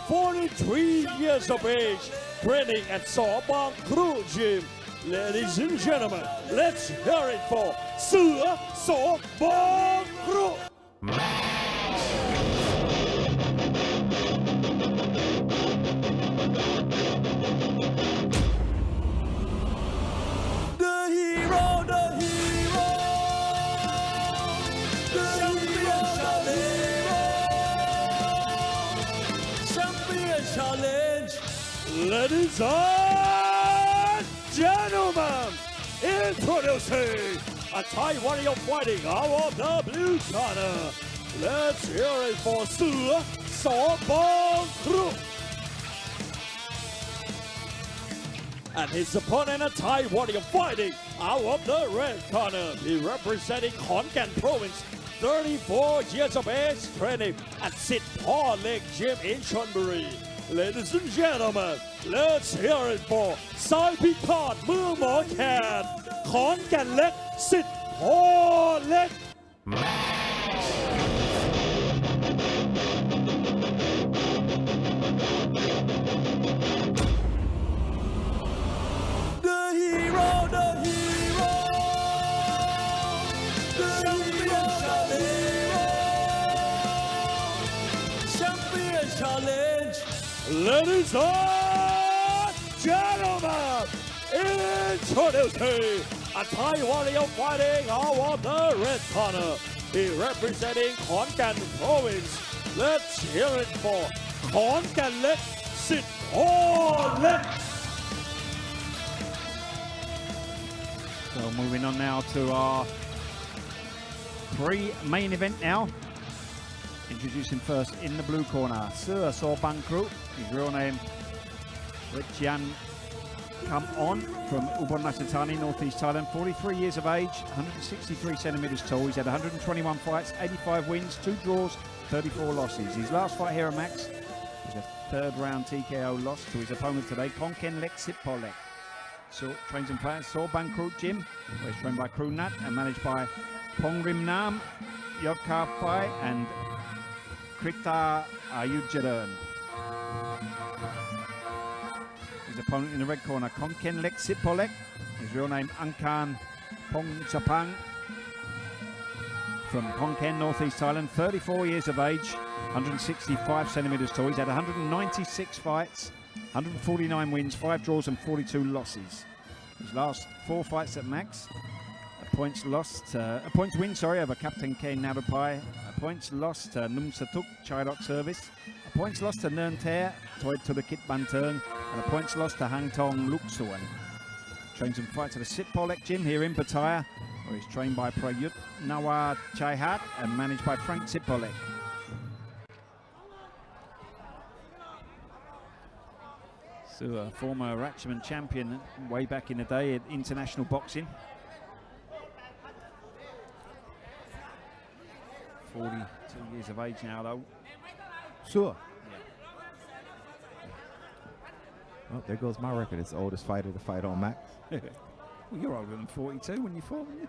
Speaker 1: 43 years of age training at Sawbang Crew Gym Ladies and gentlemen, let's hear it for เสือโสบางครุ The hero, the hero, the champion challenge. Ladies and gentlemen, introducing a Thai warrior fighting out of the blue corner. Let's hear it for เสือโสบางครุ And his opponent, a Thai warrior fighting out of the red corner. He representing Khonkan province, 34 years of age, training at Sit Paw Lake Gym in Chonburi. Ladies and gentlemen, let's hear it for สายพิฆาตเมืองหมอแคนขอนแก่นเล็กสิทธิ์พ่อเล็ก The hero, the hero, the champion challenge. Ladies and gentlemen, introducing a Thai warrior fighting out of the red corner. He representing Khonkan province. Let's hear it for ขอนแก่นเล็กสิทธิ์พ่อเล็ก
Speaker 2: So moving on now to our pre-main event now. Introducing first in the blue corner, เสือโสบางครุ His real name, Richian Come On from Ubon Ratchathani, northeast Thailand. 43 years of age, 163 centimeters tall. He's had 121 fights, 85 wins, 2 draws, 34 losses. His last fight here at Max was a third round TKO loss to his opponent today, Konken Lek Sitpolek. So trains and plans Saw Bankrut Gym, where he's trained by Crew Nat and managed by Pong Rim Nam, Yodkar Phai and Krita Ayujaran. His opponent in the red corner, Konken Lek Sitpolek. His real name, Angkan Pong Sapang. From Konken, northeast Thailand, 34 years of age, 165 centimeters tall. He's had 196 fights, 149 wins, 5 draws and 42 losses. His last 4 fights at Max, a points win over Captain Ken Narupai, a points lost to Num Satuk Chaidok Service, a points lost to Nern Ter, Toy to the Kit Bantern, and a points lost to Hang Tong Luksuan. Trains and fights at the Sitpolek Gym here in Pattaya, where he's trained by Prayut Nawa Chaihat and managed by Frank Sitpolek. So a former Ratchaman champion way back in the day at international boxing. 42 years of age now though.
Speaker 4: Sure. Well, there goes my record. It's the oldest fighter to fight on Max.
Speaker 2: Well, you're older than 42 when you fought, weren't you?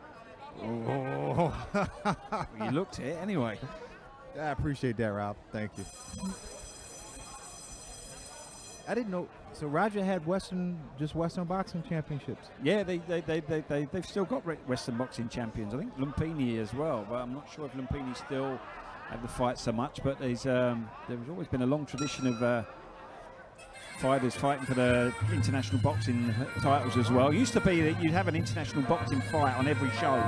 Speaker 4: Oh.
Speaker 2: Well, you looked it anyway.
Speaker 4: I appreciate that, Rob. Thank you. I didn't know. So Roger had Western boxing championships.
Speaker 2: Yeah, they've still got Western boxing champions. I think Lumpini as well, but I'm not sure if Lumpini still have the fight so much. But there's always been a long tradition of fighters fighting for the international boxing titles as well. It used to be that you'd have an international boxing fight on every show,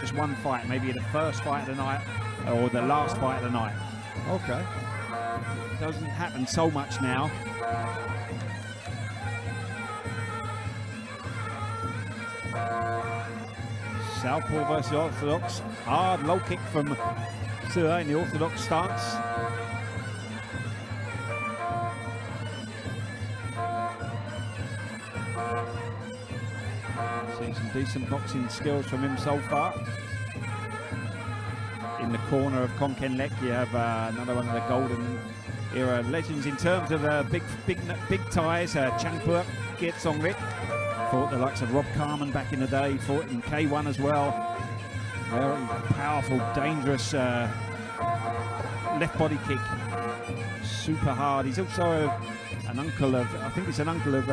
Speaker 2: just one fight, maybe the first fight of the night or the last fight of the night.
Speaker 4: Okay.
Speaker 2: It doesn't happen so much now. Southpaw versus Orthodox. Hard low kick from Sura in the Orthodox stance. Seeing some decent boxing skills from him so far. In the corner of Konken Lek, you have another one of the golden era legends in terms of big ties. Changpur, Kietsong Rit. Fought the likes of Rob Carman back in the day, fought in K1 as well. Very powerful, dangerous left body kick. Super hard. He's also an uncle of, I think he's an uncle of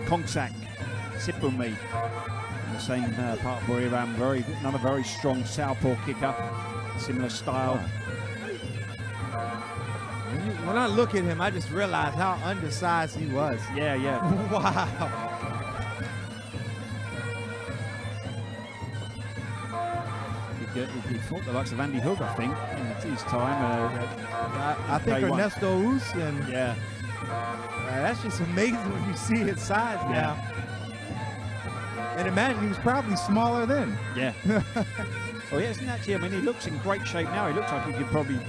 Speaker 2: Kongsak Sipumi. In the same part of Buriram. Another very strong southpaw kicker. Similar style.
Speaker 3: When I look at him, I just realize how undersized he was.
Speaker 2: Yeah.
Speaker 3: Wow.
Speaker 2: He fought the likes of Andy Hook, I think, in his time.
Speaker 3: I think
Speaker 2: K1.
Speaker 3: Ernesto Us, and
Speaker 2: yeah,
Speaker 3: that's just amazing when you see his size now. And imagine he was probably smaller then.
Speaker 2: Yeah. Well, he hasn't actually. I mean, he looks in great shape now. He looks like he could probably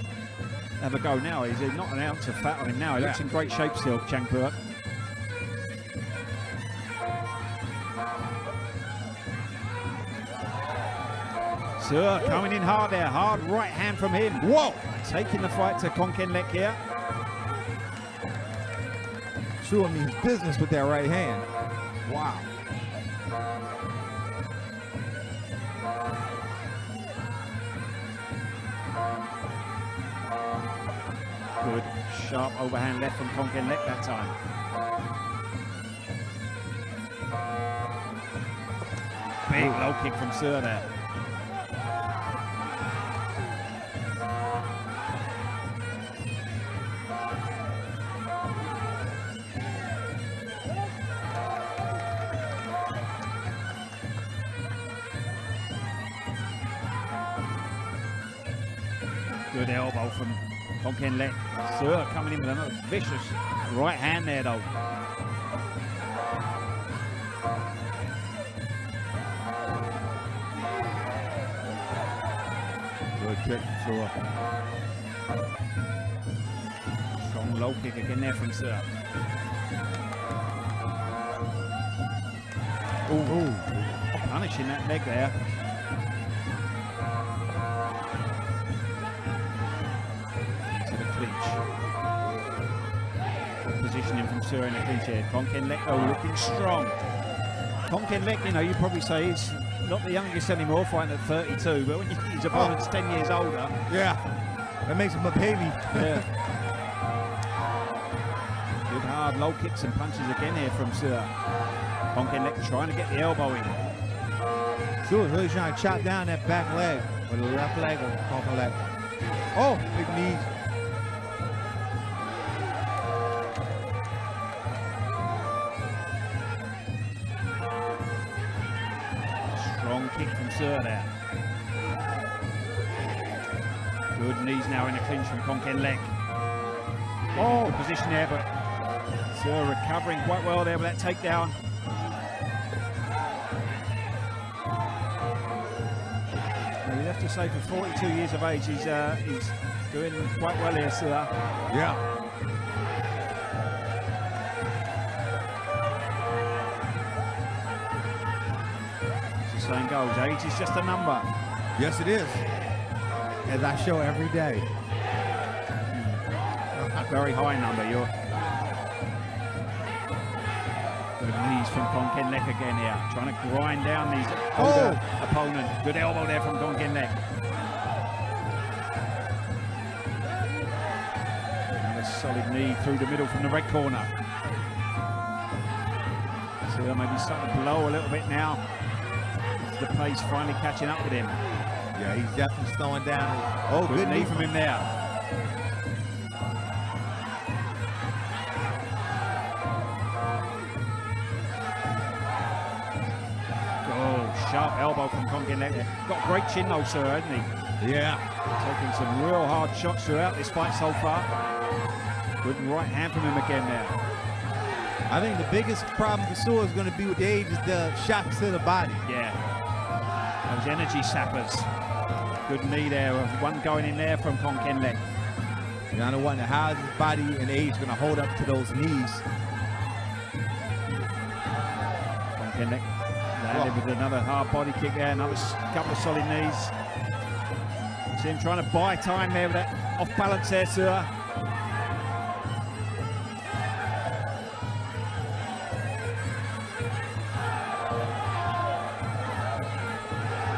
Speaker 2: have a go now. He's not an ounce of fat on him now. He looks in great shape still, Changpur. Sir coming in hard there. Hard right hand from him.
Speaker 3: Whoa!
Speaker 2: Taking the fight to Konken Lek here.
Speaker 3: Sure means business with that right hand.
Speaker 2: Wow. Good sharp overhand left from Konken Lek that time. Big low kick from Sir there. Good elbow from Konken Lek. Sir coming in with another vicious right hand there though. Good kick from Sir. Strong low kick again there from Sir. Ooh, punishing that leg there. To the clinch. Positioning from Sir in the clinch here. Konkin Lek though looking strong. Konkin Lek, you know, you probably say he's not the youngest anymore, fighting at 32, but when his opponent's 10 years older.
Speaker 3: Yeah, that makes him a baby.
Speaker 2: Yeah. Good hard low kicks and punches again here from Sir. Konkin Lek trying to get the elbow in.
Speaker 3: Sue really trying to chop down that back leg, or the left leg of Konkin Lek. Oh, big knees.
Speaker 2: Strong kick from Sir there. Good knees now in the clinch from Konkin Lek. Oh, good position there, but Sir recovering quite well there with that takedown. Now you have to say, for 42 years of age, he's doing quite well here, Sir.
Speaker 3: Yeah.
Speaker 2: As the saying goes, age is just a number.
Speaker 3: Yes, it is. As I show every day.
Speaker 2: A very high number. You're good knees from Konkin Lek again here, trying to grind down these older opponent. Good elbow there from Konkin Lek. Another solid knee through the middle from the red corner. So maybe starting to blow a little bit now. As the pace finally catching up with him.
Speaker 3: Yeah, he's definitely slowing down. Oh,
Speaker 2: Good knee from him there. Sharp elbow from Konkin Lek. Got a great chin though, Sir, hasn't he?
Speaker 3: Yeah.
Speaker 2: Taking some real hard shots throughout this fight so far. Good right hand from him again there.
Speaker 3: I think the biggest problem for Sue is going to be with the age is the shots to the body.
Speaker 2: Yeah. Those energy sappers. Good knee there, with one going in there from Konkin Lek.
Speaker 3: You gotta wonder how is his body and age going to hold up to those knees.
Speaker 2: Konkin Lek landed with another hard body kick there, another couple of solid knees. See him trying to buy time there with that off balance there, Sir.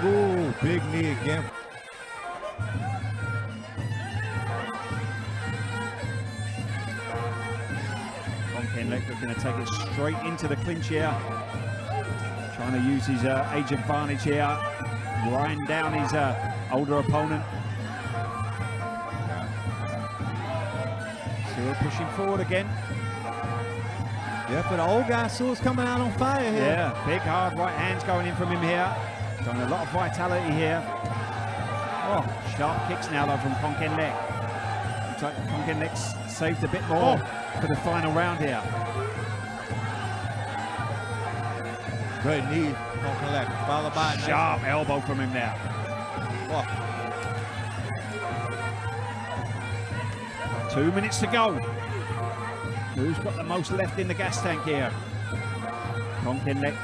Speaker 3: Ooh, big knee again.
Speaker 2: Konkin Lek looking to take it straight into the clinch here. Trying to use his age advantage here, grind down his older opponent. Still pushing forward again.
Speaker 3: Yeah, for the old guy, Sue's coming out on fire here.
Speaker 2: Yeah, big hard right hands going in from him here. Showing a lot of vitality here. Oh, sharp kicks now though from Konkin Lek. Looks like Konkin Lek's saved a bit more for the final round here.
Speaker 3: Good knee, Konkin Lek, followed by
Speaker 2: sharp elbow from him now.
Speaker 3: Oh.
Speaker 2: 2 minutes to go. Who's got the most left in the gas tank here? Konkin Lek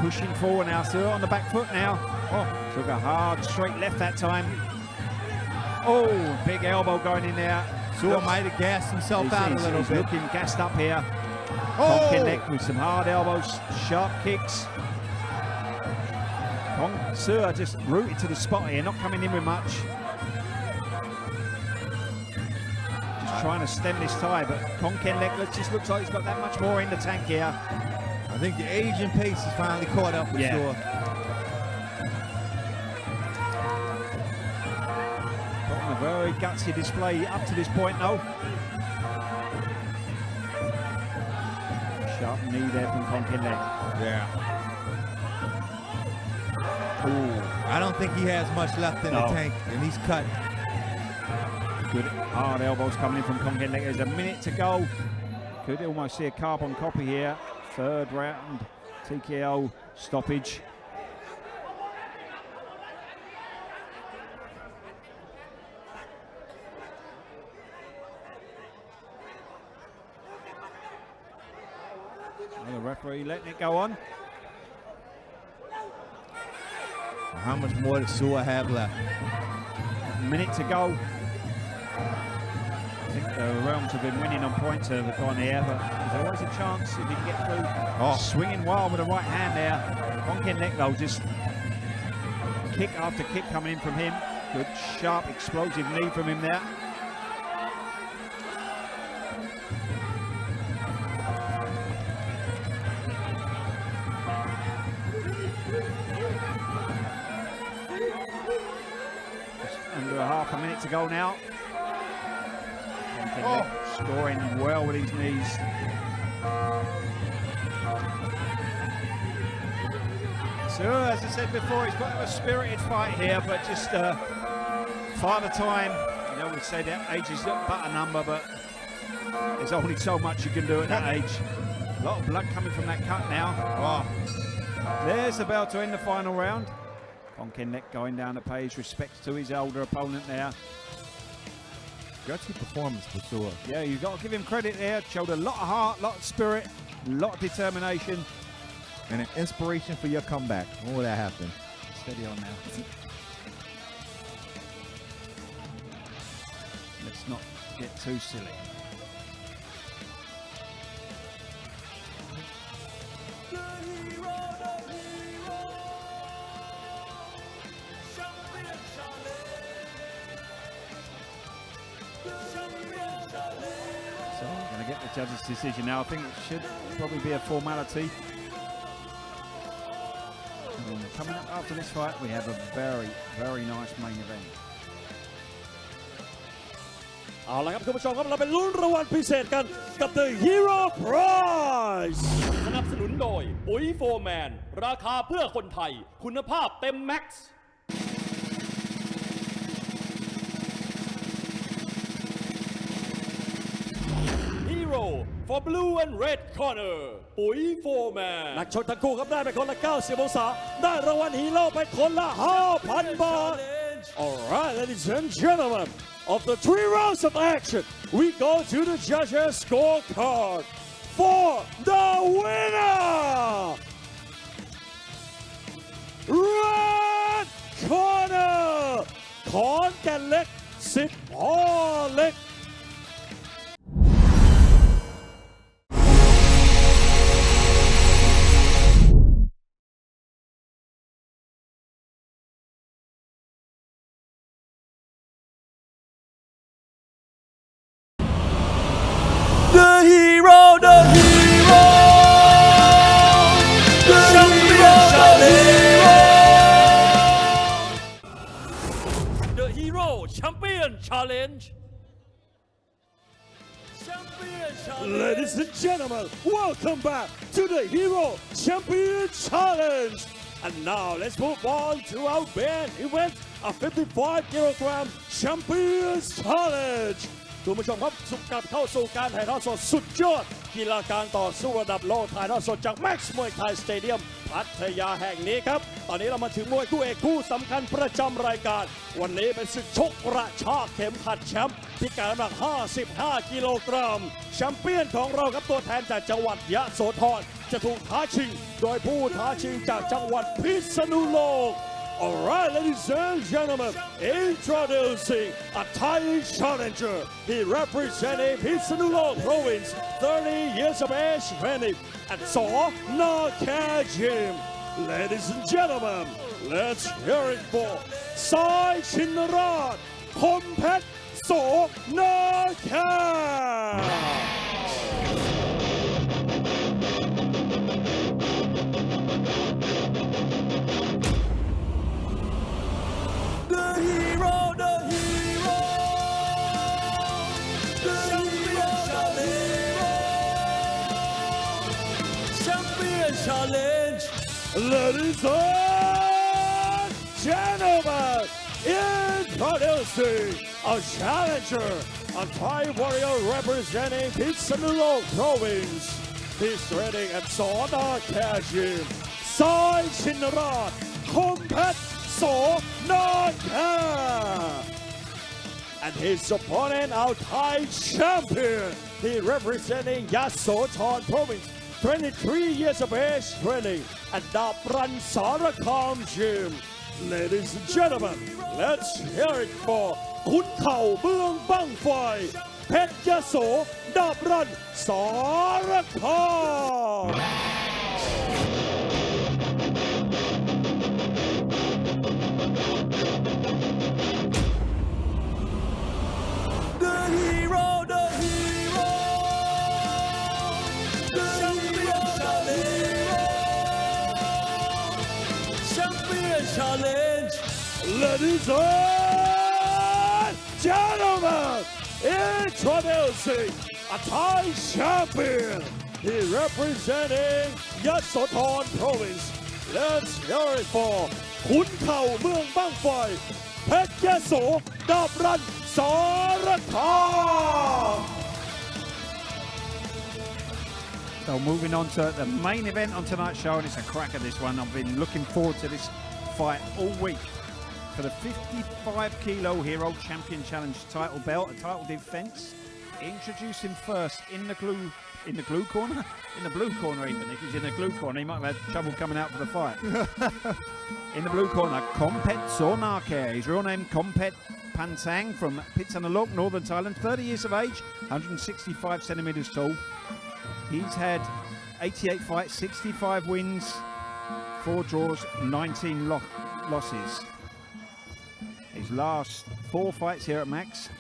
Speaker 2: pushing forward now, Sir, on the back foot now. Oh, took a hard straight left that time. Oh, big elbow going in there.
Speaker 3: Sue might have gassed himself out a little
Speaker 2: he's
Speaker 3: bit.
Speaker 2: Looking gassed up here.
Speaker 3: Oh!
Speaker 2: Konkin Lek with some hard elbows, sharp kicks. Sir just rooted to the spot here, not coming in with much. Just trying to stem this tide, but Konkin Lek just looks like he's got that much more in the tank here.
Speaker 3: I think the age and pace has finally caught up with Sue.
Speaker 2: Put on a very gutsy display up to this point though. Sharp knee there from Konkin Lek.
Speaker 3: Yeah. Ooh, I don't think he has much left in the tank, and he's cut.
Speaker 2: Good hard elbows coming in from Konkin Lek. There's a minute to go. Could almost see a carbon copy here. Third round, TKO stoppage. referee letting it go on.
Speaker 3: How much more does Sua have left?
Speaker 2: A minute to go. I think the Realms have been winning on points have gone here, but there's always a chance if he can get through.
Speaker 3: Oh.
Speaker 2: Swinging wild with the right hand there. Bonking neck though, just kick after kick coming in from him. Good sharp explosive knee from him there. Under a half a minute to go now. Oh. Scoring well with his knees. So as I said before, he's got a spirited fight here, but just Father Time. You know, we say that age is but a number, but there's only so much you can do at that age. A lot of blood coming from that cut now. Oh. There's the bell to end the final round. Bonking neck going down to pay his respects to his older opponent there.
Speaker 3: Gutsy performance for Sua.
Speaker 2: Yeah, you've got to give him credit there. Showed a lot of heart, a lot of spirit, a lot of determination.
Speaker 3: And an inspiration for your comeback. When will that happen?
Speaker 2: Steady on now. Let's not get too silly. So I'm going to get the judge's decision now. I think it should probably be a formality. And coming up after this fight, we have a very, very nice main event.
Speaker 1: เอาละครับคุณผู้ชมครับเราไปลุ้นรางวัลพิเศษกันกับ The Hero Prize
Speaker 5: สนับสนุนโดยปุ๋ยโฟร์แมนราคาเพื่อคนไทยคุณภาพเต็มแม็กซ์ Hero for blue and red corner ปุ๋ยโฟร์แมน
Speaker 1: นักชกทั้งคู่ครับได้ไปคนละ90องศาได้รางวัลฮีโร่ไปคนละ 5,000 บาท Alright, ladies and gentlemen, after 3 rounds of action, we go to the judges' scorecard for the winner! Red corner! ขอนแก่นเล็กสิทธิ์พ่อเล็ก
Speaker 5: The hero the hero the champion challenge The hero champion challenge
Speaker 1: Ladies and gentlemen, welcome back to the Hero Champion Challenge. And now let's move on to our main event, a 55kg Champions Challenge. คุณผู้ชมครับกลับเข้าสู่การถ่ายทอดสดสุดยอดกีฬาการต่อสู้ระดับโลกถ่ายทอดสดจาก Max มวยไทยสเตเดียมพัทยาแห่งนี้ครับตอนนี้เรามาถึงมวยคู่เอกคู่สำคัญประจำรายการวันนี้เป็นศึกชกกระชากเข็มขัดแชมป์พิกัดน้ำหนัก55กิโลกรัมแชมเปี้ยนของเราครับตัวแทนจากจังหวัดยะโสธรจะถูกท้าชิงโดยผู้ท้าชิงจากจังหวัดพิษณุโลกAlright, ladies and gentlemen, introducing a Thai challenger. He representing Pitsanulong province, 30 years of age, training at Saw Naka Gym. Ladies and gentlemen, let's hear it for Sai Chinnarat, Kompet Saw Naka. Challenge. Ladies and gentlemen, introducing a challenger, a Thai warrior representing Pitsanulong province. He's training at Sonaka Gym. Sai Chinnarat, Kompet Sonaka. And his opponent, our Thai champion, he representing Yasothon province. 23 years of age, training at Dabran Sarakam Gym. Ladies and gentlemen, let's hear it for ขุนเข่าเมืองบั้งไฟเพชรยโสดาบรันสารคาม
Speaker 5: The hero, the hero, the champion challenge, champion challenge.
Speaker 1: Ladies and gentlemen, introducing a Thai champion. He representing Yasothon Province. Let's hear it for ขุนเข่าเมืองบั้งไฟเพชรยโสดาบรันสารคาม
Speaker 2: So moving on to the main event on tonight's show, and it's a cracker, this one. I've been looking forward to this fight all week. For the 55 kilo Hero Champion Challenge title belt, a title defense. Introduce him first in the blue corner? In the blue corner even. If he's in the blue corner, he might have had trouble coming out for the fight. In the blue corner, Kompet Sornake. His real name, Kompet Pansang from Pitsanalok, Northern Thailand. 30 years of age, 165 centimeters tall. He's had 88 fights, 65 wins, 4 draws, 19 losses. His last 4 fights here at Max,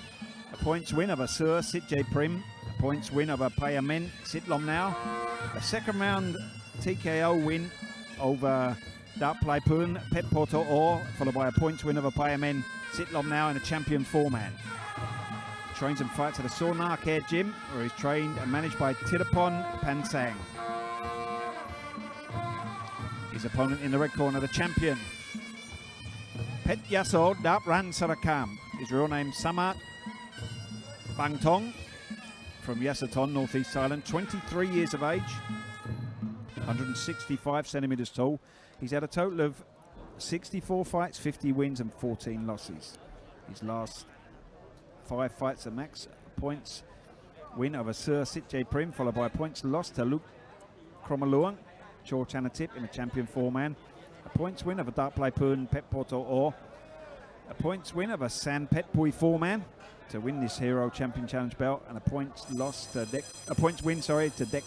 Speaker 2: a points win over Sur Sitje Prim, a points win over Payamen Sitlom now, a second round TKO win over Darplai Pun Pet Porto Or, followed by a points win over Payamen Sitlom now in a champion 4-man. Trains and fights at the Sornake gym, where he's trained and managed by Tirapon Pansang. His opponent in the red corner, the champion, Pet Yaso Dabran Sarakam. His real name, Samat Bangtong, from Yasothon, Northeast Thailand. 23 years of age, 165 centimeters tall. He's had a total of 64 fights, 50 wins and 14 losses. His last 5 fights at Max, points win over Sur Sitje Prim, followed by a points loss to Luke Kromaluang, Chor Chanatip in a champion 4-man. A points win over Darplai Pun Pet Porto Or. A points win over San Pet Pui 4-man to win this Hero Champion Challenge belt, and a points win to Dek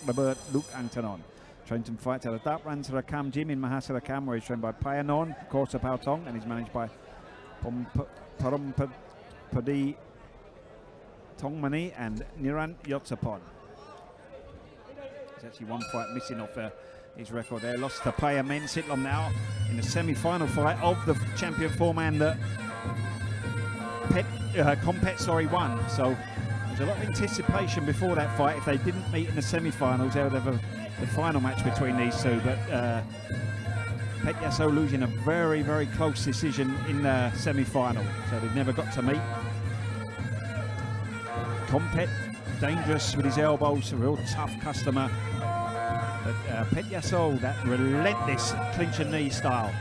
Speaker 2: Labert Luke Antanon. Trained and fights at the Darpran Sarakam gym in Mahasarakam, where he's trained by Payanon Korsa Pautong, and he's managed by Parampadi Tongmani and Niran Yotsapon. There's actually 1 fight missing off his record there. Lost to Payamen Sitlom now in the semi-final fight of the champion 4-man that Kompet won. So there's a lot of anticipation before that fight. If they didn't meet in the semi-finals, they would have the final match between these two. But Pet Yaso losing a very, very close decision in the semi-final, so they've never got to meet. Kompet, dangerous with his elbows, a real tough customer. But Pet Yaso, that relentless clinch and knee style,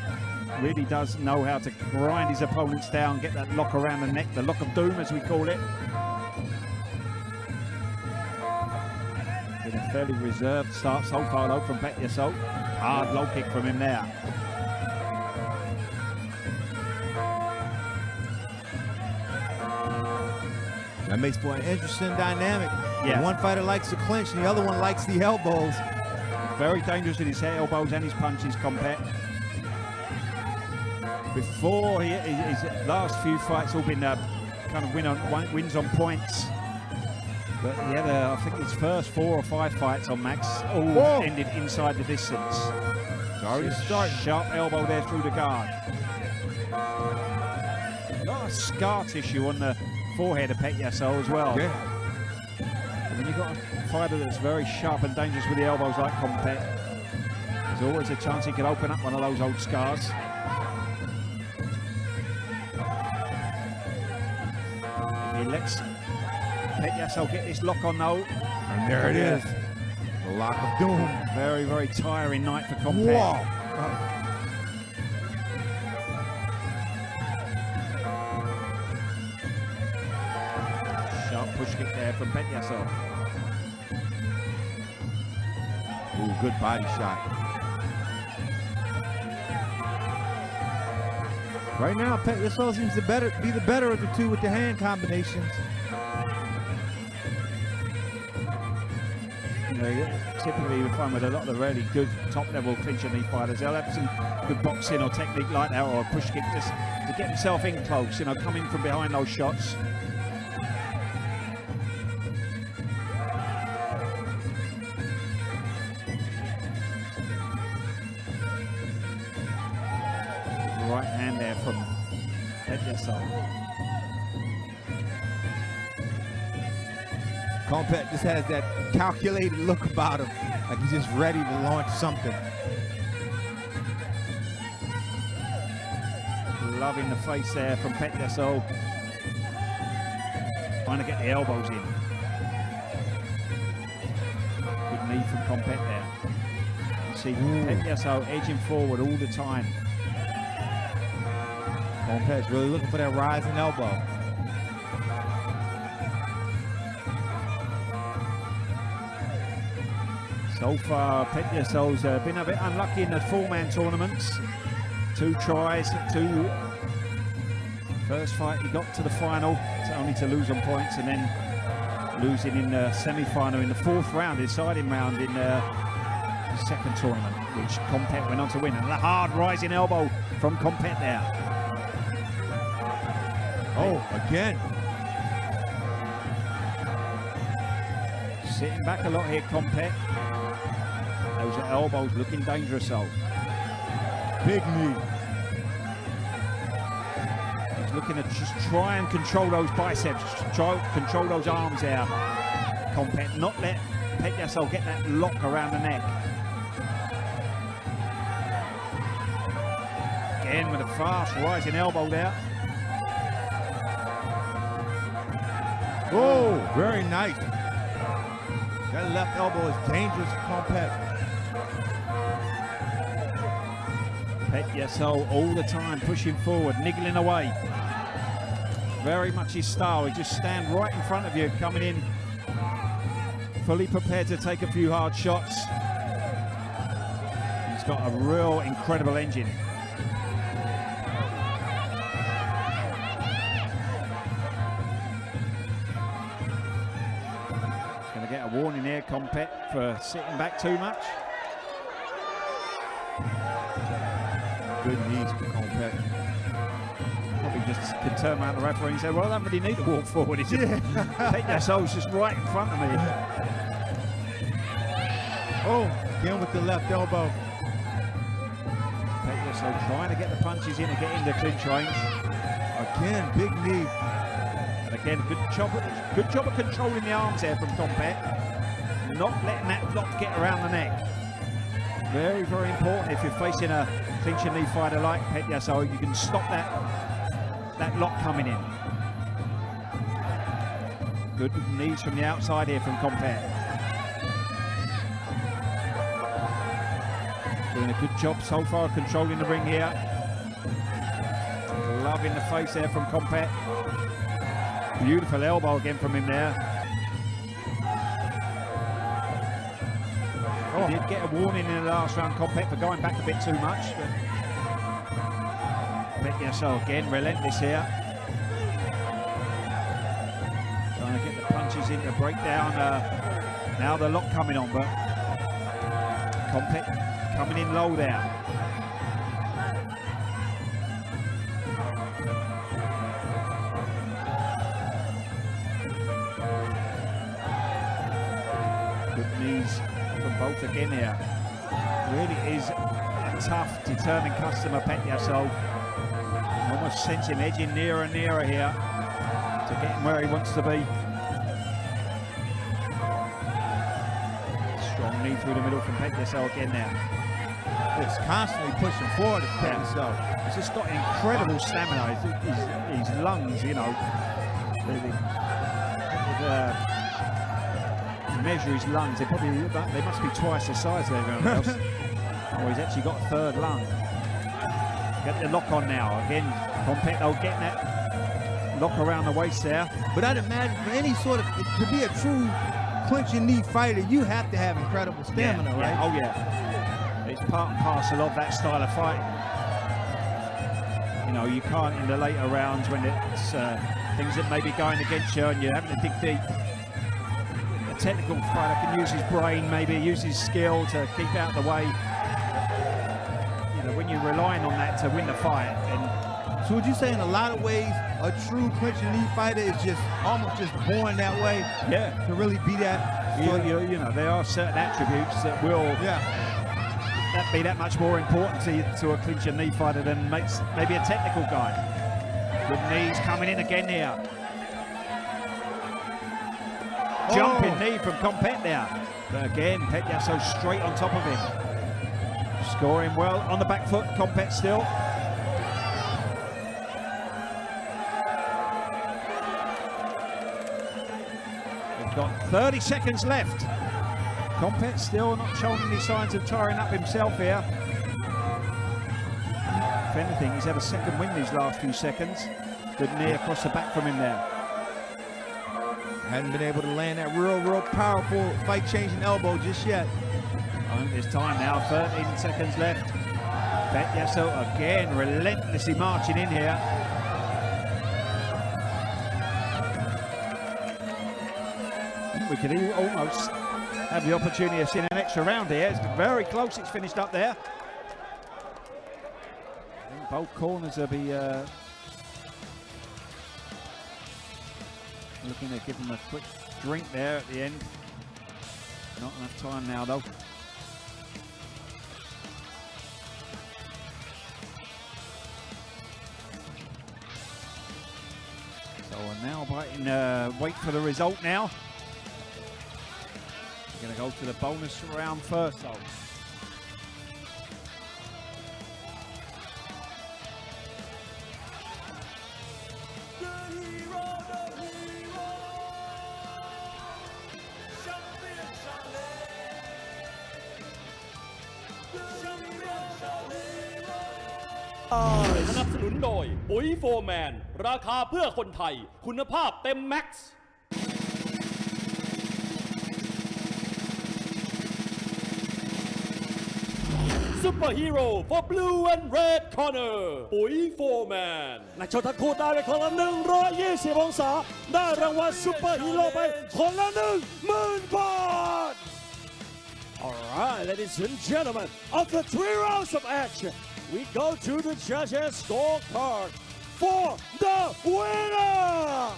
Speaker 2: really does know how to grind his opponents down, get that lock around the neck, the lock of doom as we call it. Been a fairly reserved start so far though from Pet Yaso. Hard low kick from him there.
Speaker 3: That makes for an interesting dynamic.
Speaker 2: Yeah.
Speaker 3: One fighter likes the clinch and the other one likes the elbows.
Speaker 2: Very dangerous with his elbows and his punches, Kompet. Before his last few fights all been kind of wins on points. But he had, I think his first 4 or 5 fights on Max all ended inside the distance.
Speaker 3: Already starting.
Speaker 2: Sharp elbow there through the guard. A lot of scar tissue on the forehead of Pet Yaso as well.
Speaker 3: Yeah.
Speaker 2: And when you've got a fighter that's very sharp and dangerous with the elbows like Kompet, there's always a chance he could open up one of those old scars. He lets Pet Yaso get this lock on though.
Speaker 3: And there it is. The lock of doom.
Speaker 2: Very, very tiring night for Kompet.
Speaker 3: Whoa.
Speaker 2: Sharp push kick there from Pet Yaso.
Speaker 3: Ooh, good body shot. Right now, Pedrascu seems to be the better of the two with the hand combinations.
Speaker 2: Typically you find with a lot of the really good top-level clinch and knee fighters, they'll have some good boxing or technique like that, or a push kick just to get himself in close, coming from behind those shots. Right hand there from Pedrascu.
Speaker 3: Compet just has that calculated look about him, like he's just ready to launch something.
Speaker 2: Loving the face there from Pedrascu. Trying to get the elbows in. Good knee from Compet there. You see Pedrascu edging forward all the time.
Speaker 3: Compet's really looking for that rising elbow.
Speaker 2: So far, Pedrascu's been a bit unlucky in the four-man tournaments. 2 tries, 2. First fight, he got to the final, only to lose on points, and then losing in the semi-final in the 4th round, deciding round in the second tournament, which Compet went on to win. And the hard rising elbow from Compet there.
Speaker 3: Oh, again.
Speaker 2: Sitting back a lot here, Compet. Those are elbows looking dangerous, though.
Speaker 3: Big knee.
Speaker 2: He's looking to just try and control those biceps, control those arms there. Compet, not let Pedrascu get that lock around the neck. Again with a fast rising elbow there.
Speaker 3: Oh, very nice. That left elbow is dangerous for Compet.
Speaker 2: Pedrascu all the time pushing forward, niggling away. Very much his style. He just stand right in front of you, coming in fully prepared to take a few hard shots. He's got a real incredible engine. Going to get a warning here, Compet, for sitting back too much.
Speaker 3: Good knees for Compet.
Speaker 2: Probably just can turn around the referee and say, well, I don't really need to walk forward. It's just Pedrascu's just right in front of me.
Speaker 3: Oh, again with the left elbow.
Speaker 2: Pedrascu trying to get the punches in and get into clinch range.
Speaker 3: Again, big knee.
Speaker 2: And again, good job of controlling the arms there from Compet. Not letting that lock get around the neck. Very, very important if you're facing a clinch and knee fighter like Pedrascu, you can stop that lock coming in. Good knees from the outside here from Compet. Doing a good job so far controlling the ring here. Loving the face there from Compet. Beautiful elbow again from him there. He did get a warning in the last round, Compet, for going back a bit too much. Pedrascu again, relentless here. Trying to get the punches in to break down. Now the lock coming on, but Compet coming in low there. Good knees from both again here. Really is a tough, determined customer, Pedrascu. Almost sense him edging nearer and nearer here to get him where he wants to be. Strong knee through the middle from Pedrascu again now.
Speaker 3: It's constantly pushing forward at Pedrascu.
Speaker 2: He's just got incredible stamina. His lungs, you know, measure his lungs, they must be twice the size of everyone else. Oh, he's actually got a third lung. Get the lock on now. Again, Compet though getting that lock around the waist there.
Speaker 3: But I'd imagine for any sort of, to be a true clinching knee fighter, you have to have incredible stamina, right?
Speaker 2: Oh yeah, it's part and parcel of that style of fighting. You know, you can't in the later rounds when it's things that may be going against you and you're having to dig deep. A technical fighter can use his brain, maybe use his skill to keep out of the way. You know, when you're relying on that to win the fight, and
Speaker 3: so would you say in a lot of ways a true clinching knee fighter is just almost just born that way?
Speaker 2: Yeah,
Speaker 3: to really be that.
Speaker 2: You know, there are certain attributes that will that be that much more important to a clincher knee fighter than makes maybe a technical guy. Good knees coming in again here. Jumping knee from Compet there. But again, Petyaso straight on top of him. Scoring well on the back foot, Compet still. We've got 30 seconds left. Compet still not showing any signs of tiring up himself here. If anything, he's had a second win these last few seconds. Good knee across the back from him there.
Speaker 3: Hadn't been able to land that real powerful fight-changing elbow just yet.
Speaker 2: I think there's time now, 13 seconds left. Petyaso again relentlessly marching in here. We could almost have the opportunity of seeing an extra round here. It's very close, it's finished up there. I think both corners will be looking to give them a quick drink there at the end. Not enough time now though. So we're now wait for the result now. We're going to go to the bonus round first though.
Speaker 5: สนับสนุนโดยปุ๋ยโฟร์แมนราคาเพื่อคนไทยคุณภาพเต็มแม็กซ์ Superhero for blue and red corner ปุ๋ยโฟร์แมน
Speaker 1: นักชกทั้งคู่ได้ไปคนละ120 องศาได้รางวัลซุปเปอร์ฮีโร่ไปคนละ10,000 บาท Alright, ladies and gentlemen, after 3 rounds of action, we go to the judges' scorecard for the winner!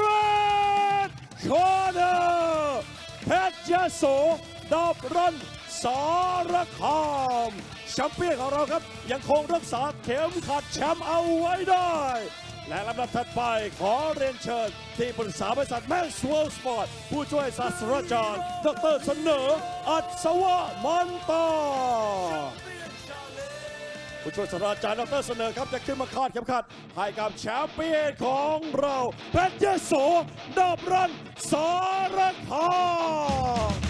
Speaker 1: Red corner, Petyaso ดอบรันสารคามแชมเปี้ยนของเราครับยังคงรักษาเข็มขัดแชมป์เอาไว้ได้และลำดับถัดไปขอเรียนเชิญที่ปรึกษาบริษัทแมนสวอลสปอร์ตผู้ช่วยศาสตราจารย์ดร.เสนออัศวะมันตาผู้ช่วยศาสตราจารย์ดร.เสนอครับจะขึ้นมาคาดเข็มขัดให้กับแชมเปี้ยนของเราเพชรยโสดอบรันสารคาม